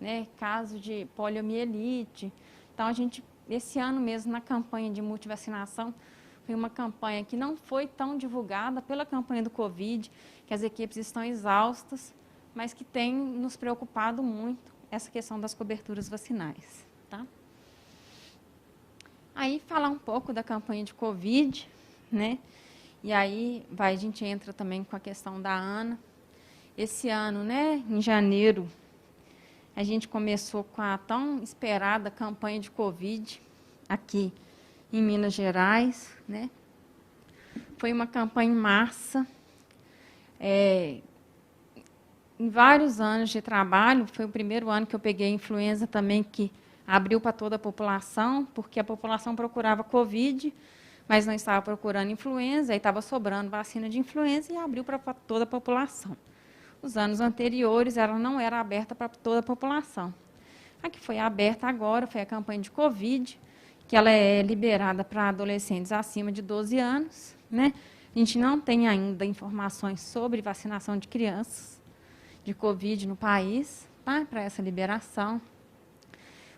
né, caso de poliomielite. Então, a gente, esse ano mesmo, na campanha de multivacinação, foi uma campanha que não foi tão divulgada pela campanha do Covid, que as equipes estão exaustas, mas que tem nos preocupado muito essa questão das coberturas vacinais. Tá? Aí, falar um pouco da campanha de Covid, né? E aí a gente entra também com a questão da Ana. Esse ano, né, em janeiro, a gente começou com a tão esperada campanha de Covid aqui em Minas Gerais, né? Foi uma campanha em massa. Em vários anos de trabalho, foi o primeiro ano que eu peguei a influenza também, que abriu para toda a população, porque a população procurava Covid, mas não estava procurando influenza, aí estava sobrando vacina de influenza e abriu para toda a população. Os anos anteriores, ela não era aberta para toda a população. A que foi aberta agora foi a campanha de Covid, que ela é liberada para adolescentes acima de 12 anos. Né? A gente não tem ainda informações sobre vacinação de crianças de Covid no país, tá? Para essa liberação.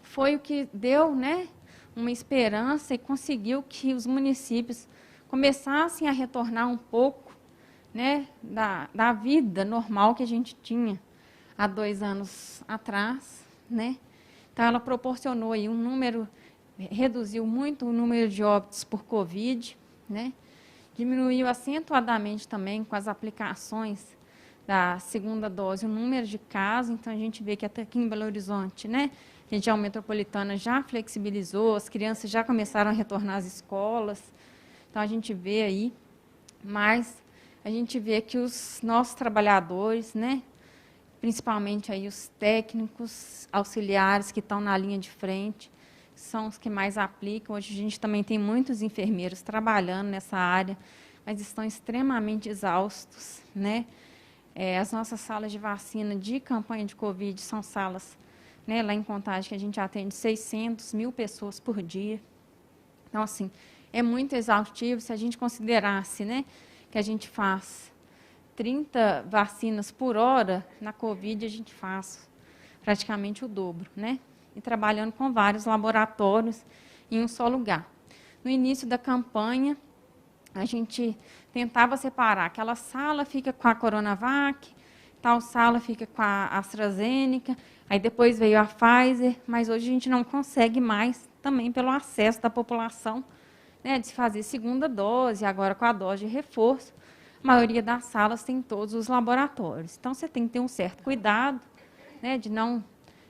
Foi o que deu, né, uma esperança e conseguiu que os municípios começassem a retornar um pouco, né, da vida normal que a gente tinha há 2 anos atrás. Né? Então, ela proporcionou aí um número, reduziu muito o número de óbitos por Covid, né? Diminuiu acentuadamente também com as aplicações da segunda dose o número de casos. Então, a gente vê que até aqui em Belo Horizonte, né, a região metropolitana já flexibilizou, as crianças já começaram a retornar às escolas. Então, a gente vê aí, mas a gente vê que os nossos trabalhadores, né, principalmente aí os técnicos, auxiliares que estão na linha de frente, são os que mais aplicam. Hoje a gente também tem muitos enfermeiros trabalhando nessa área, mas estão extremamente exaustos. Né? As nossas salas de vacina de campanha de Covid são salas, né, lá em Contagem, que a gente atende 600.000 pessoas por dia. Então, assim, é muito exaustivo. Se a gente considerasse, né, que a gente faz 30 vacinas por hora, na Covid a gente faz praticamente o dobro, né? E trabalhando com vários laboratórios em um só lugar. No início da campanha, a gente tentava separar. Aquela sala fica com a Coronavac, tal sala fica com a AstraZeneca, aí depois veio a Pfizer, mas hoje a gente não consegue mais, também pelo acesso da população, né, de se fazer segunda dose, agora com a dose de reforço. A maioria das salas tem todos os laboratórios. Então, você tem que ter um certo cuidado, né, de não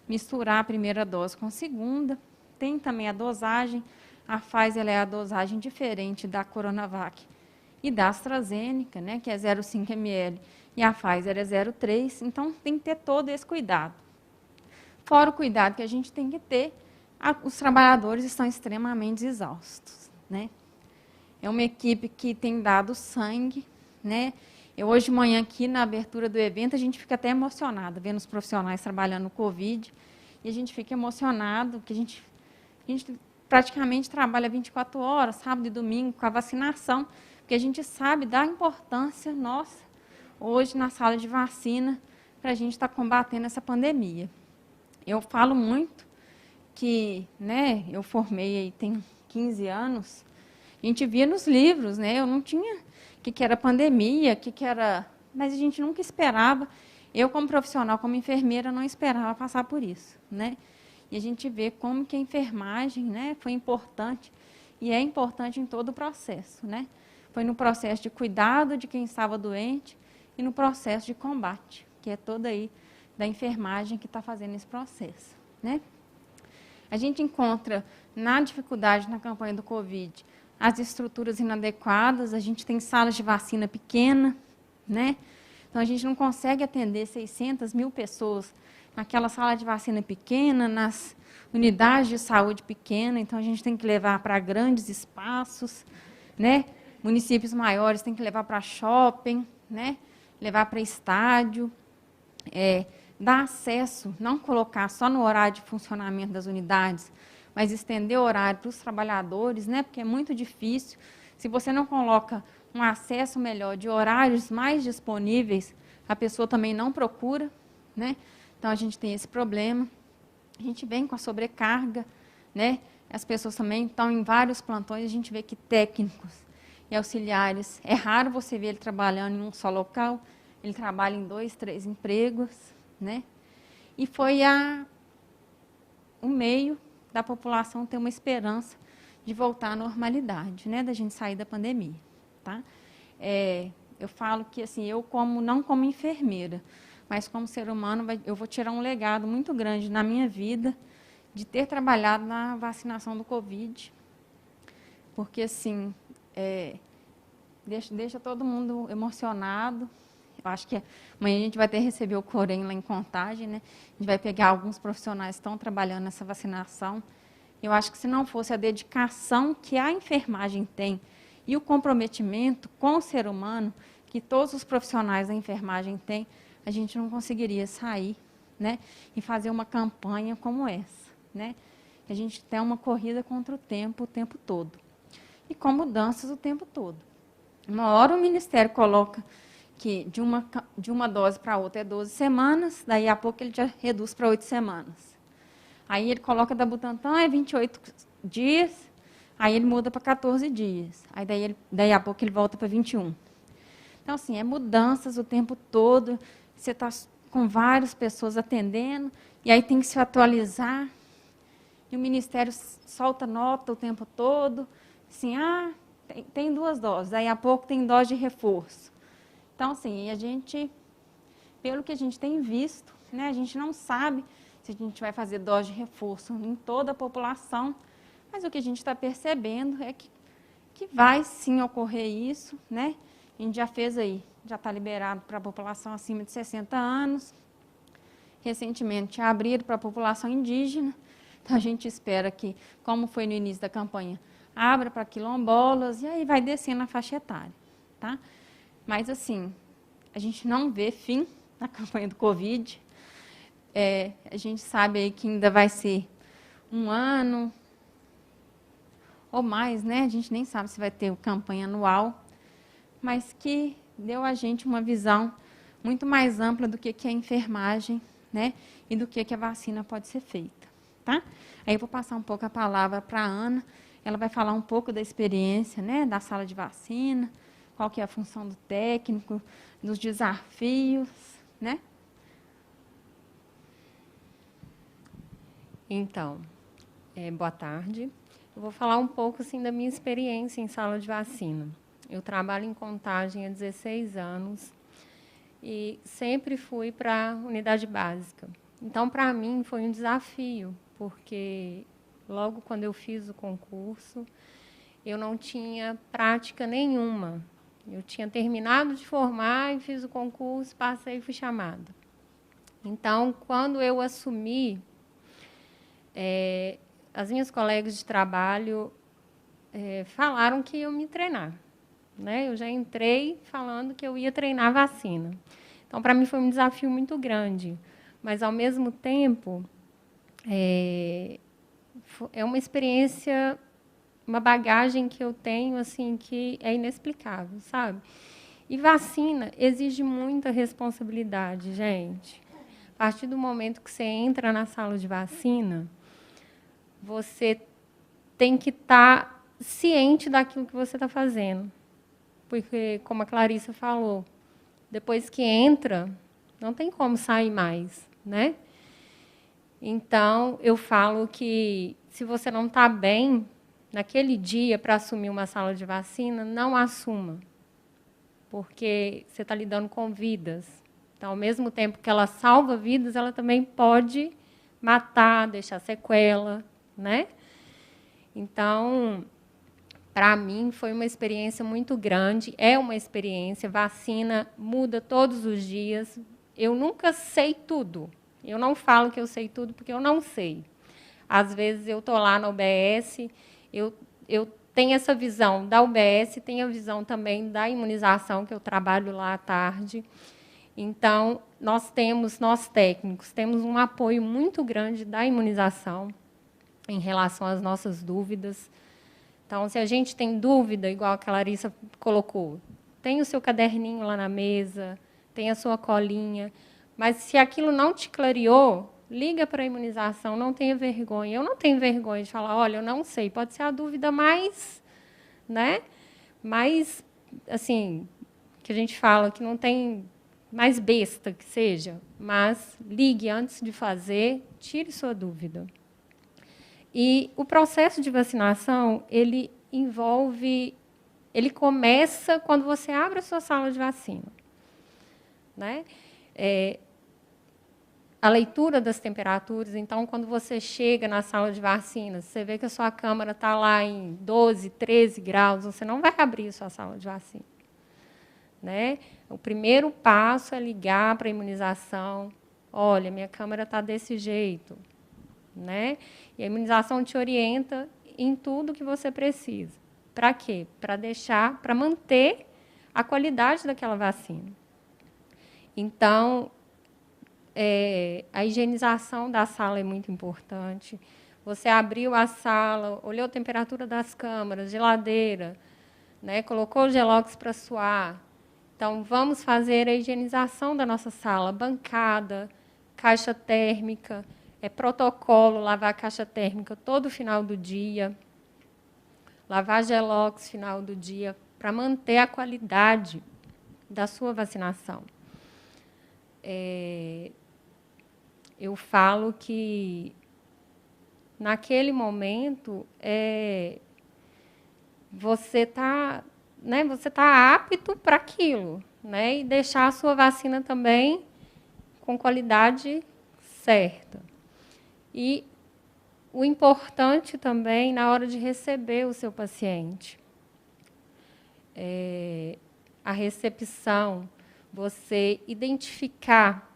misturar a primeira dose com a segunda. Tem também a dosagem. A Pfizer é a dosagem diferente da Coronavac e da AstraZeneca, né, que é 0,5 ml, e a Pfizer é 0,3. Então, tem que ter todo esse cuidado. Fora o cuidado que a gente tem que ter, os trabalhadores estão extremamente exaustos, né? É uma equipe que tem dado sangue, né? Eu, hoje de manhã, aqui na abertura do evento, a gente fica até emocionado, vendo os profissionais trabalhando no Covid, e a gente fica emocionado, que a gente praticamente trabalha 24 horas, sábado e domingo, com a vacinação, porque a gente sabe da importância nossa, hoje, na sala de vacina, para a gente estar combatendo essa pandemia. Eu falo muito que, né, eu formei aí tem 15 anos, a gente via nos livros, né, eu não tinha o que era pandemia, o que era, mas a gente nunca esperava, eu como profissional, como enfermeira, não esperava passar por isso, né, e a gente vê como que a enfermagem, né, foi importante, e é importante em todo o processo, né, foi no processo de cuidado de quem estava doente e no processo de combate, que é toda aí da enfermagem que está fazendo esse processo, né. A gente encontra na dificuldade na campanha do Covid as estruturas inadequadas, a gente tem salas de vacina pequena, né? Então, a gente não consegue atender 600 mil pessoas naquela sala de vacina pequena, nas unidades de saúde pequena, então a gente tem que levar para grandes espaços, né? Municípios maiores tem que levar para shopping, né? Levar para estádio, dar acesso, não colocar só no horário de funcionamento das unidades, mas estender o horário para os trabalhadores, né? Porque é muito difícil. Se você não coloca um acesso melhor de horários mais disponíveis, a pessoa também não procura, né? Então, a gente tem esse problema. A gente vem com a sobrecarga, né? As pessoas também estão em vários plantões, a gente vê que técnicos e auxiliares, é raro você ver ele trabalhando em um só local, ele trabalha em 2, 3 empregos, né? E foi o meio da população ter uma esperança de voltar à normalidade, né? Da gente sair da pandemia, tá? Eu falo que, assim, eu não como enfermeira, mas como ser humano, eu vou tirar um legado muito grande na minha vida de ter trabalhado na vacinação do Covid, porque, assim, deixa todo mundo emocionado. Eu acho que amanhã a gente vai receber o Corém lá em Contagem, né? A gente vai pegar alguns profissionais que estão trabalhando nessa vacinação. Eu acho que se não fosse a dedicação que a enfermagem tem e o comprometimento com o ser humano que todos os profissionais da enfermagem têm, a gente não conseguiria sair, né? E fazer uma campanha como essa, né? A gente tem uma corrida contra o tempo todo. E com mudanças o tempo todo. Uma hora o Ministério coloca que de uma dose para outra é 12 semanas, daí a pouco ele já reduz para 8 semanas. Aí ele coloca da Butantan, é 28 dias, aí ele muda para 14 dias. Aí daí a pouco ele volta para 21. Então, assim, é mudanças o tempo todo, você está com várias pessoas atendendo, e aí tem que se atualizar, e o Ministério solta nota o tempo todo, assim, tem 2 doses, aí a pouco tem dose de reforço. Então, assim, a gente, pelo que a gente tem visto, né, a gente não sabe se a gente vai fazer dose de reforço em toda a população, mas o que a gente está percebendo é que vai sim ocorrer isso, né? A gente já fez aí, já está liberado para a população acima de 60 anos, recentemente abriram para a população indígena, então a gente espera que, como foi no início da campanha, abra para quilombolas e aí vai descendo a faixa etária, tá? Mas, assim, a gente não vê fim na campanha do Covid. A gente sabe aí que ainda vai ser 1 ano ou mais, né? A gente nem sabe se vai ter campanha anual, mas que deu a gente uma visão muito mais ampla do que é a enfermagem, né? E do que a vacina pode ser feita, tá? Aí eu vou passar um pouco a palavra para a Ana, ela vai falar um pouco da experiência, né, da sala de vacina, qual que é a função do técnico, dos desafios, né? Então, boa tarde. Eu vou falar um pouco assim, da minha experiência em sala de vacina. Eu trabalho em Contagem há 16 anos e sempre fui para a unidade básica. Então, para mim, foi um desafio, porque logo quando eu fiz o concurso, eu não tinha prática nenhuma. Eu tinha terminado de formar e fiz o concurso, passei e fui chamada. Então, quando eu assumi, as minhas colegas de trabalho falaram que iam me treinar. Né? Eu já entrei falando que eu ia treinar vacina. Então, para mim, foi um desafio muito grande. Mas, ao mesmo tempo, é uma experiência, uma bagagem que eu tenho assim que é inexplicável, sabe? E vacina exige muita responsabilidade, gente. A partir do momento que você entra na sala de vacina, você tem que estar ciente daquilo que você está fazendo. Porque, como a Clarissa falou, depois que entra, não tem como sair mais, né? Então, eu falo que se você não está bem naquele dia para assumir uma sala de vacina, não assuma, porque você está lidando com vidas. Então, ao mesmo tempo que ela salva vidas, ela também pode matar, deixar sequela, né? Então, para mim, foi uma experiência muito grande, é uma experiência, vacina muda todos os dias. Eu nunca sei tudo. Eu não falo que eu sei tudo, porque eu não sei. Às vezes, eu estou lá na UBS, eu tenho essa visão da UBS, tenho a visão também da imunização, que eu trabalho lá à tarde. Então, nós técnicos, temos um apoio muito grande da imunização em relação às nossas dúvidas. Então, se a gente tem dúvida, igual a Clarissa colocou, tem o seu caderninho lá na mesa, tem a sua colinha, mas se aquilo não te clareou, liga para a imunização, não tenha vergonha. Eu não tenho vergonha de falar, olha, eu não sei, pode ser a dúvida mais, né? Mais, assim, que a gente fala que não tem mais besta que seja, mas ligue antes de fazer, tire sua dúvida. E o processo de vacinação, ele começa quando você abre a sua sala de vacina. Né? A leitura das temperaturas, então, quando você chega na sala de vacinas, você vê que a sua câmara está lá em 12, 13 graus, você não vai abrir a sua sala de vacina. Né? O primeiro passo é ligar para a imunização. Olha, minha câmara está desse jeito. Né? E a imunização te orienta em tudo que você precisa. Para quê? Para manter a qualidade daquela vacina. Então, a higienização da sala é muito importante. Você abriu a sala, olhou a temperatura das câmaras, geladeira, né? Colocou o gelox para suar. Então, vamos fazer a higienização da nossa sala, bancada, caixa térmica, protocolo, lavar a caixa térmica todo final do dia, lavar gelox final do dia, para manter a qualidade da sua vacinação. Eu falo que, naquele momento, você está apto para aquilo, né? E deixar a sua vacina também com qualidade certa. E o importante também, na hora de receber o seu paciente, a recepção, você identificar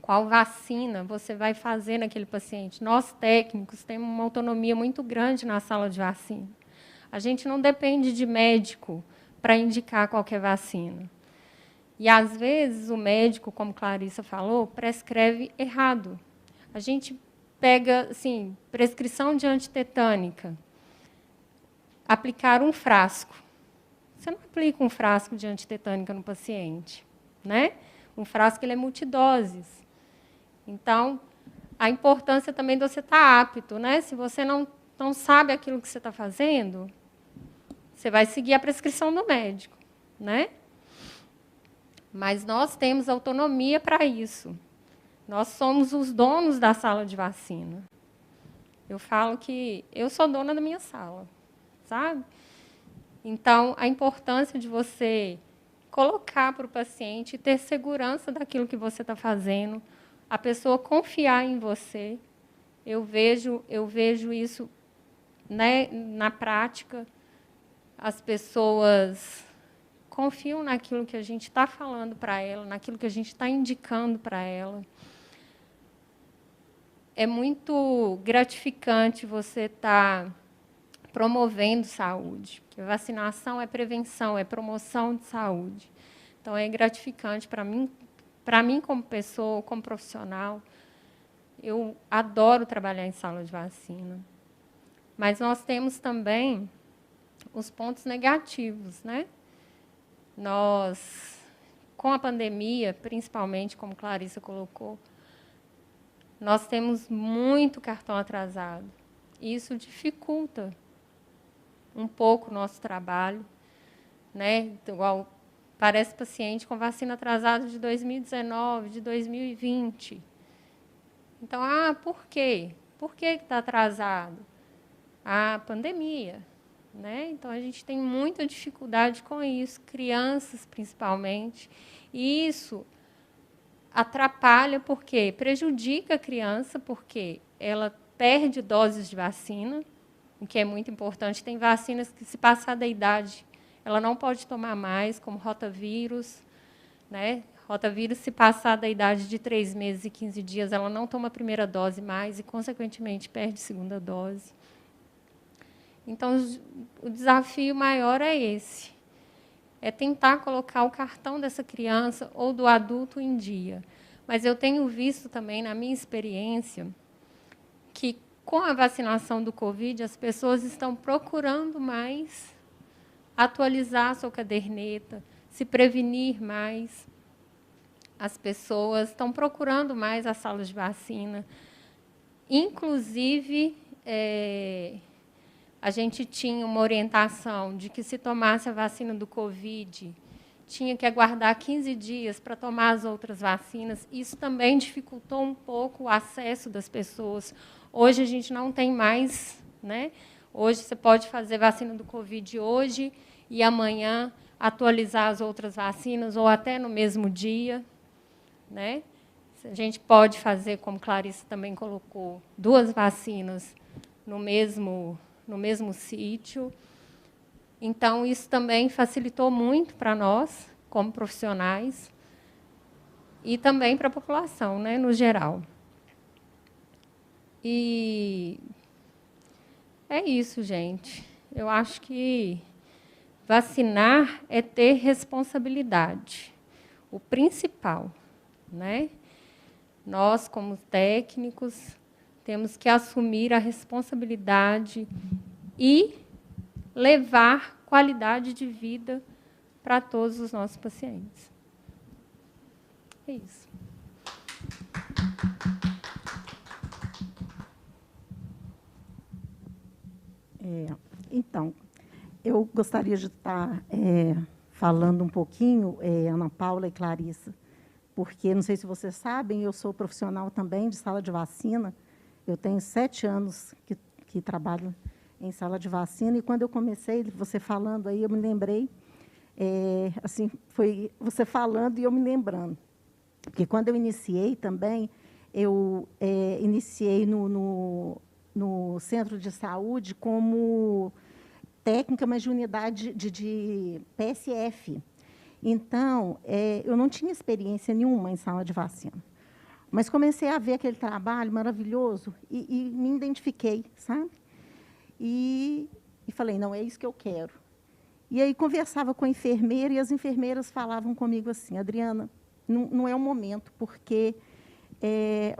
qual vacina você vai fazer naquele paciente. Nós, técnicos, temos uma autonomia muito grande na sala de vacina. A gente não depende de médico para indicar qualquer vacina. E, às vezes, o médico, como Clarissa falou, prescreve errado. A gente pega, assim, prescrição de antitetânica, aplicar um frasco. Você não aplica um frasco de antitetânica no paciente, né? Um frasco ele é multidoses. Então, a importância também de você estar apto, né? Se você não sabe aquilo que você está fazendo, você vai seguir a prescrição do médico, né? Mas nós temos autonomia para isso. Nós somos os donos da sala de vacina. Eu falo que eu sou dona da minha sala, sabe? Então, a importância de você colocar para o paciente ter segurança daquilo que você está fazendo, a pessoa confiar em você. Eu vejo isso, né, na prática. As pessoas confiam naquilo que a gente está falando para ela, naquilo que a gente está indicando para ela. É muito gratificante você estar promovendo saúde, porque vacinação é prevenção, é promoção de saúde. Então, é gratificante para mim como pessoa, como profissional. Eu adoro trabalhar em sala de vacina. Mas nós temos também os pontos negativos, né? Nós, com a pandemia, principalmente, como Clarissa colocou, nós temos muito cartão atrasado. E isso dificulta um pouco o nosso trabalho, né? Igual parece paciente com vacina atrasada de 2019, de 2020. Então, por quê? Por que está atrasado? A pandemia, né? Então, a gente tem muita dificuldade com isso, crianças principalmente. E isso atrapalha, porque prejudica a criança, porque ela perde doses de vacina, o que é muito importante. Tem vacinas que, se passar da idade, ela não pode tomar mais, como rotavírus, né? Rotavírus, se passar da idade de 3 meses e 15 dias, ela não toma a primeira dose mais e, consequentemente, perde a segunda dose. Então, o desafio maior é esse. É tentar colocar o cartão dessa criança ou do adulto em dia. Mas eu tenho visto também, na minha experiência, que com a vacinação do Covid, as pessoas estão procurando mais atualizar a sua caderneta, se prevenir mais. As pessoas estão procurando mais as salas de vacina. Inclusive, a gente tinha uma orientação de que, se tomasse a vacina do Covid, tinha que aguardar 15 dias para tomar as outras vacinas. Isso também dificultou um pouco o acesso das pessoas. Hoje a gente não tem mais, né? Hoje você pode fazer vacina do Covid hoje e amanhã atualizar as outras vacinas, ou até no mesmo dia, né? A gente pode fazer, como Clarissa também colocou, 2 vacinas no mesmo sítio. Então, isso também facilitou muito para nós, como profissionais, e também para a população, né, no geral. E é isso, gente. Eu acho que vacinar é ter responsabilidade, o principal, né? Nós, como técnicos, temos que assumir a responsabilidade e levar qualidade de vida para todos os nossos pacientes. É isso. Então, eu gostaria de estar falando um pouquinho, Ana Paula e Clarissa, porque, não sei se vocês sabem, eu sou profissional também de sala de vacina. Eu tenho 7 anos que trabalho em sala de vacina, e quando eu comecei, você falando aí, eu me lembrei, assim, foi você falando e eu me lembrando, porque quando eu iniciei também, eu iniciei no centro de saúde como técnica, mas de unidade de PSF. Então, eu não tinha experiência nenhuma em sala de vacina. Mas comecei a ver aquele trabalho maravilhoso e me identifiquei, sabe? E falei, não, é isso que eu quero. E aí conversava com a enfermeira, e as enfermeiras falavam comigo assim, Adriana, não é o momento, porque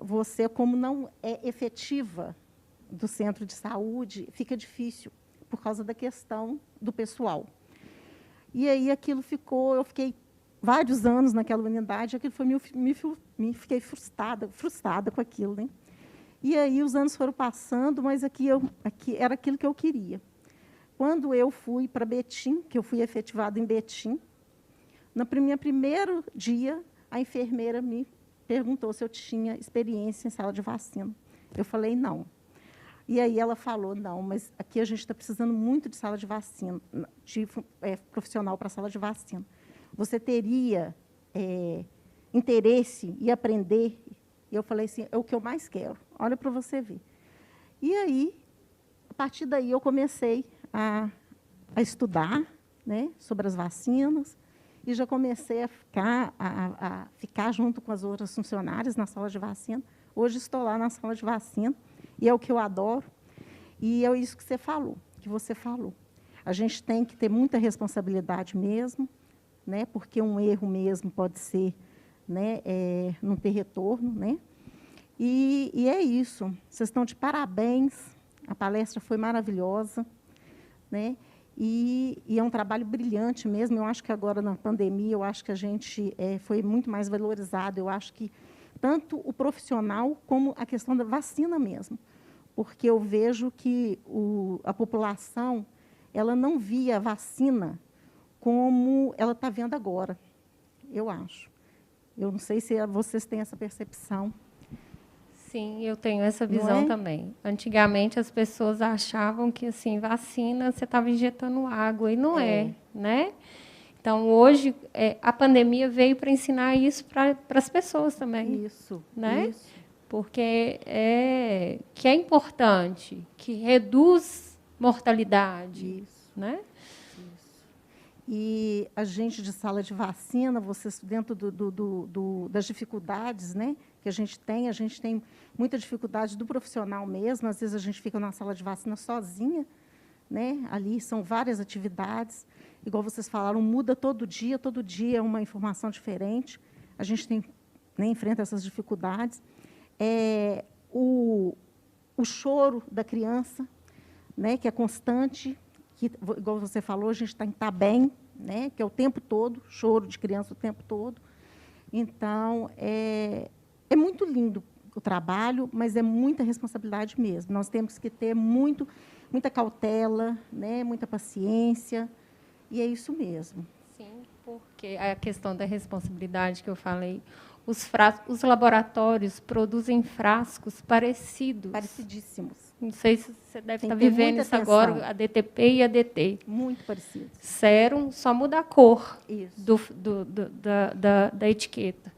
você, como não é efetiva do centro de saúde, fica difícil, por causa da questão do pessoal. E aí aquilo ficou, eu fiquei vários anos naquela unidade, aquilo foi fiquei frustrada com aquilo, né? E aí os anos foram passando, mas aqui era aquilo que eu queria. Quando eu fui para Betim, que eu fui efetivada em Betim, no meu primeiro dia, a enfermeira me perguntou se eu tinha experiência em sala de vacina. Eu falei, não. E aí ela falou, não, mas aqui a gente está precisando muito de sala de vacina, de profissional para sala de vacina. Você teria interesse em aprender E eu falei assim, é o que eu mais quero, olha para você ver. E aí, a partir daí, eu comecei a estudar, né, sobre as vacinas, e já comecei a ficar junto com as outras funcionárias na sala de vacina. Hoje estou lá na sala de vacina, e é o que eu adoro. E é isso que você falou. A gente tem que ter muita responsabilidade mesmo, né, porque um erro mesmo pode ser, né, não ter retorno. Né? E é isso. Vocês estão de parabéns. A palestra foi maravilhosa. Né? E é um trabalho brilhante mesmo. Eu acho que agora, na pandemia, eu acho que a gente foi muito mais valorizado. Eu acho que tanto o profissional como a questão da vacina mesmo. Porque eu vejo que a população ela não via a vacina como ela está vendo agora, eu acho. Eu não sei se vocês têm essa percepção. Sim, eu tenho essa visão também. Antigamente, as pessoas achavam que, assim, vacina, você estava injetando água, e não é, né? Então, hoje, a pandemia veio para ensinar isso para as pessoas também. Isso, né? isso. Porque que é importante, que reduz mortalidade. Isso. Né? E a gente de sala de vacina, vocês dentro das dificuldades, né, que a gente tem muita dificuldade do profissional mesmo, às vezes a gente fica na sala de vacina sozinha, né, ali são várias atividades, igual vocês falaram, muda todo dia é uma informação diferente, a gente tem, né, enfrenta essas dificuldades. O choro da criança, né, que é constante, que, igual você falou, a gente tem que estar bem, né, que é o tempo todo, choro de criança o tempo todo. Então, é muito lindo o trabalho, mas é muita responsabilidade mesmo. Nós temos que ter muita cautela, né, muita paciência, e é isso mesmo. Sim, porque a questão da responsabilidade que eu falei, os laboratórios produzem frascos parecidos. Parecidíssimos. Não sei se você deve estar vivendo isso agora, a DTP e a DT. Muito parecidos. Sérum só muda a cor da etiqueta.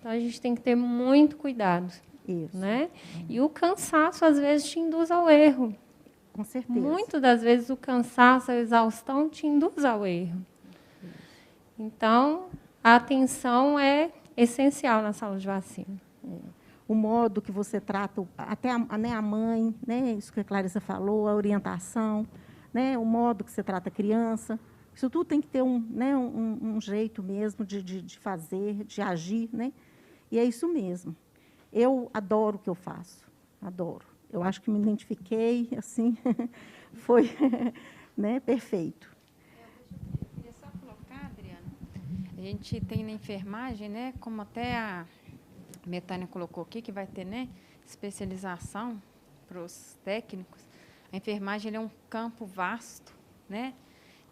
Então, a gente tem que ter muito cuidado. Isso. Né? E o cansaço, às vezes, te induz ao erro. Com certeza. Muitas das vezes, o cansaço, a exaustão, te induz ao erro. Então, a atenção é essencial na sala de vacina. O modo que você trata, até a mãe, né, isso que a Clarissa falou, a orientação, né, o modo que você trata a criança, isso tudo tem que ter um jeito mesmo de fazer, de agir, né? E é isso mesmo. Eu adoro o que eu faço, adoro. Eu acho que me identifiquei, assim, foi né, perfeito. Eu queria só colocar, Adriana, a gente tem na enfermagem, né, como até a Betânia colocou aqui, que vai ter, né, especialização para os técnicos. A enfermagem é um campo vasto, né,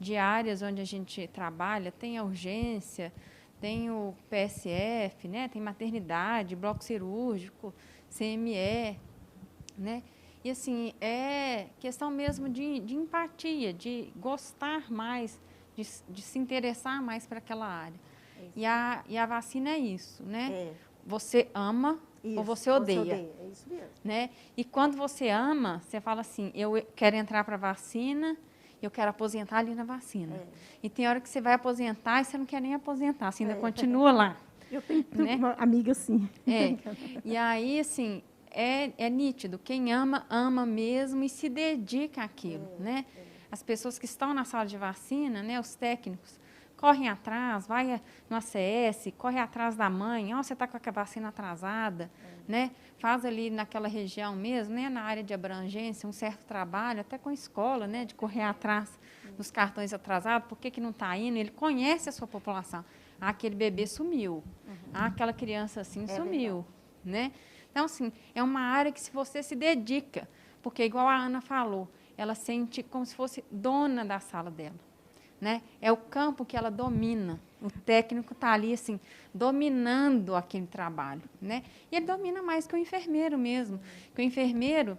de áreas onde a gente trabalha. Tem a urgência, tem o PSF, né, tem maternidade, bloco cirúrgico, CME, né? E, assim, é questão mesmo de empatia, de gostar mais, de se interessar mais para aquela área. E a vacina é isso, né? Você ama ou você odeia. É isso mesmo. Né? E quando você ama, você fala assim, eu quero entrar para a vacina, eu quero aposentar ali na vacina. E tem hora que você vai aposentar e você não quer nem aposentar, você ainda continua lá. Eu tenho né? uma amiga assim. E aí, assim, é nítido. Quem ama, ama mesmo e se dedica àquilo. Né? As pessoas que estão na sala de vacina, né, os técnicos, correm atrás, vai no ACS, corre atrás da mãe, você está com a vacina atrasada, né? Faz ali naquela região mesmo, né, na área de abrangência, um certo trabalho, até com a escola, né, de correr atrás dos cartões atrasados, por que não está indo? Ele conhece a sua população. Aquele bebê sumiu, aquela criança assim sumiu. Né? Então, assim, é uma área que se você se dedica, porque igual a Ana falou, ela sente como se fosse dona da sala dela. Né? É o campo que ela domina. O técnico está ali, assim, dominando aquele trabalho. Né? E ele domina mais que o enfermeiro mesmo. Porque o enfermeiro,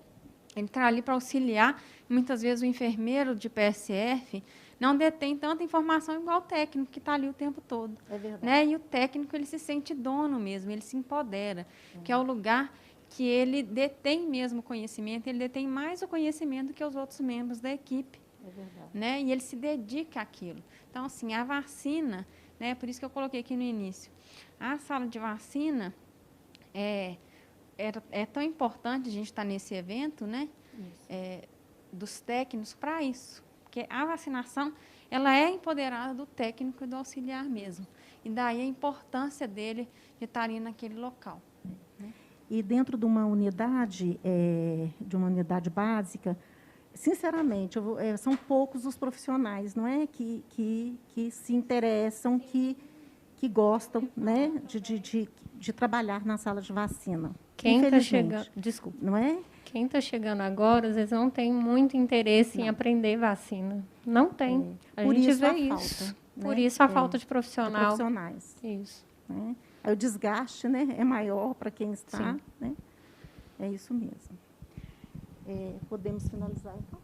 ele está ali para auxiliar. Muitas vezes o enfermeiro de PSF não detém tanta informação igual o técnico, que está ali o tempo todo. É verdade. Né? E o técnico, ele se sente dono mesmo, ele se empodera, que é o lugar que ele detém mesmo o conhecimento, ele detém mais o conhecimento do que os outros membros da equipe. É verdade. Né? E ele se dedica àquilo. Então, assim, a vacina, né? Por isso que eu coloquei aqui no início, a sala de vacina é tão importante a gente estar nesse evento, né? Dos técnicos para isso. Porque a vacinação, ela é empoderada do técnico e do auxiliar mesmo. E daí a importância dele de estar ali naquele local. E dentro de uma unidade básica, sinceramente, são poucos os profissionais, não é, que se interessam, que gostam, né, de trabalhar na sala de vacina. Quem está chegando, desculpa, não é? Quem está chegando agora, às vezes não tem muito interesse em aprender vacina. Não tem. A gente vê isso. Falta, por né? isso a falta de profissional. Profissionais. Isso. Né? Aí o desgaste, né, é maior para quem está. Né? É isso mesmo. Podemos finalizar, então?